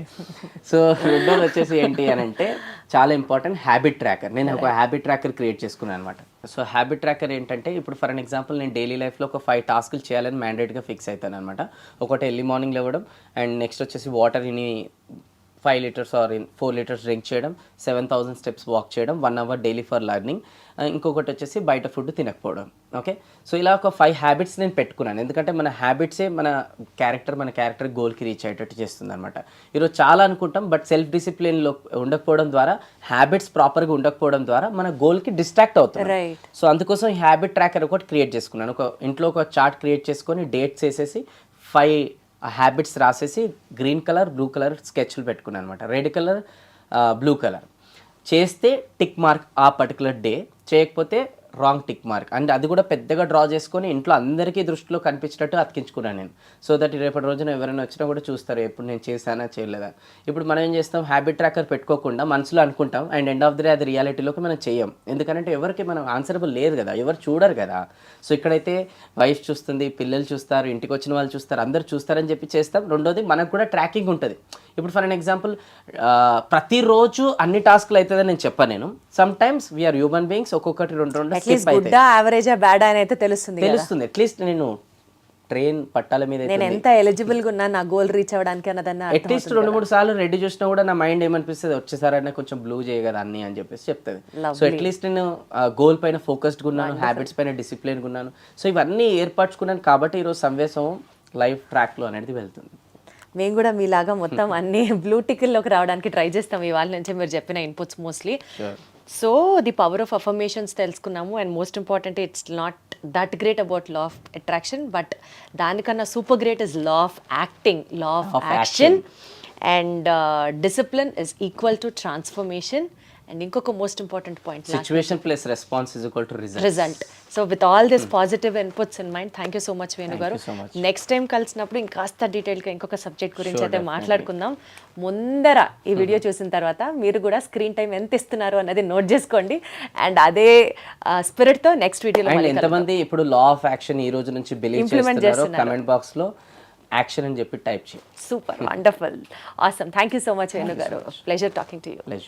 సో రెండోది వచ్చేసి ఏంటి అని అంటే చాలా ఇంపార్టెంట్ హ్యాబిట్ ట్రాకర్. నేను ఒక హ్యాబిట్ ట్రాకర్ క్రియేట్ చేసుకున్నాను అనమాట. సో హ్యాబిట్ ట్రాకర్ ఏంటంటే ఇప్పుడు ఫర్ అన్ ఎగ్జాంపుల్ నేను డైలీ లైఫ్లో ఒక 5 టాస్కులు చేయాలని మ్యాండేట్గా ఫిక్స్ అవుతాను అనమాట. ఒకటి ఎర్లీ మార్నింగ్ లేవడం, అండ్ నెక్స్ట్ వచ్చేసి వాటర్ ఇని 5 లీటర్స్ ఆర్ 4 లీటర్స్ డ్రింక్ చేయడం, 7000 స్టెప్స్ వాక్ చేయడం, 1 అవర్ డైలీ ఫర్ లర్నింగ్, ఇంకొకటి వచ్చేసి బయట ఫుడ్ తినకపోవడం. ఓకే. సో ఇలా ఒక 5 హ్యాబిట్స్ నేను పెట్టుకున్నాను. ఎందుకంటే మన హ్యాబిట్సే మన క్యారెక్టర్ గోల్కి రీచ్ అయ్యేటట్టు చేస్తుంది అనమాట. ఈరోజు చాలా అనుకుంటాం బట్ సెల్ఫ్ డిసిప్లిన్లో ఉండకపోవడం ద్వారా, హ్యాబిట్స్ ప్రాపర్గా ఉండకపోవడం ద్వారా మన గోల్కి డిస్ట్రాక్ట్ అవుతుంది. సో అందుకోసం ఈ హ్యాబిట్ ట్రాకర్ ఒకటి క్రియేట్ చేసుకున్నాను. ఇంట్లో ఒక చార్ట్ క్రియేట్ చేసుకొని డేట్స్ వేసేసి 5 హ్యాబిట్స్ రాసేసి గ్రీన్ కలర్ బ్లూ కలర్ స్కెచ్లు పెట్టుకున్నాను అనమాట. రెడ్ కలర్ బ్లూ కలర్ చేస్తే టిక్ మార్క్ ఆ పర్టికులర్ డే, చేయకపోతే రాంగ్ టిక్ మార్క్. అండ్ అది కూడా పెద్దగా డ్రా చేసుకొని ఇంట్లో అందరికీ దృష్టిలో కనిపించినట్టు అతికించుకున్నాను నేను. సో దట్ రేపటి రోజున ఎవరైనా వచ్చినా కూడా చూస్తారు ఎప్పుడు నేను చేశానా చేయలేదా. ఇప్పుడు మనం ఏం చేస్తాం, హ్యాబిట్ ట్రాకర్ పెట్టుకోకుండా మనసులో అనుకుంటాం and end of the day అది రియాలిటీలోకి మనం చేయం. ఎందుకంటే ఎవరికి మనం ఆన్సరబుల్ లేదు కదా, ఎవరు చూడరు కదా. సో ఇక్కడైతే వైఫ్ చూస్తుంది, పిల్లలు చూస్తారు, ఇంటికి వచ్చిన వాళ్ళు చూస్తారు, అందరు చూస్తారని చెప్పి చేస్తాం. రెండోది మనకు కూడా ట్రాకింగ్ ఉంటుంది. ఇప్పుడు ఫర్ అన్ ఎగ్జాంపుల్ ప్రతిరోజు అన్ని టాస్క్లు అవుతుందని నేను చెప్పాను. నేను sometimes we're human beings, ఒక్కొక్కటి 2 తెలుస్తుంది. అట్లీస్ట్ నేను ట్రైన్ పట్టాల మీద నేను ఎంత ఎలిజిబుల్ గా ఉన్నా నా గోల్ రీచ్ అవ్వడానికి అన్నదన్న అట్లీస్ట్ 2-3 సార్లు రెడీ చూసినా కూడా నా మైండ్ ఏమనిపిస్తుంది, వచ్చేసారైనా కొంచెం బ్లూ చేయగదా అన్ని అని చెప్పేసి చెప్తుంది. సో అట్లీస్ట్ నేను గోల్ పైన ఫోకస్డ్గా ఉన్నాను, హ్యాబిట్స్ పైన డిసిప్లిన్గా ఉన్నాను. సో ఇవన్నీ ఏర్పరచుకున్నాను కాబట్టి ఈరోజు సంవేశం లైఫ్ ట్రాక్లో అనేది వెళ్తుంది. మేము కూడా మీలాగా మొత్తం అన్ని బ్లూ టిక్ల్లోకి రావడానికి ట్రై చేస్తాం ఇవాళ నుంచి మీరు చెప్పిన inputs mostly. So the power of affirmations తెలుసుకున్నాము. And most important it's not that great about law of attraction, but దానికన్నా super great is law of acting, law of action. And discipline is equal to transformation. And ఇంకొక most important point, situation plus response is equal to result. So with all this positive inputs in mind, thank you so much Venu garu. Next time కలిసినప్పుడు ఇంకాస్త డీటెయిల్గా ఇంకొక సబ్జెక్ట్ గురించి అయితే మాట్లాడుకుందాం. ముందర ఈ వీడియో చూసిన తర్వాత మీరు కూడా స్క్రీన్ టైం ఎంత ఇస్తున్నారు అన్నది నోట్ చేసుకోండి. అండ్ అదే స్పిరిట్తో నెక్స్ట్ వీడియోలో ఎంతమంది ఇప్పుడు లా ఆఫ్ యాక్షన్ ఈ రోజు నుంచి ఇంప్లిమెంట్ చేస్తున్నారు కమెంట్ బాక్స్లో యాక్షన్ అని చెప్పి టైప్ చేయండి. Super, wonderful, awesome. Thank you so much Venu garu. Pleasure talking to you.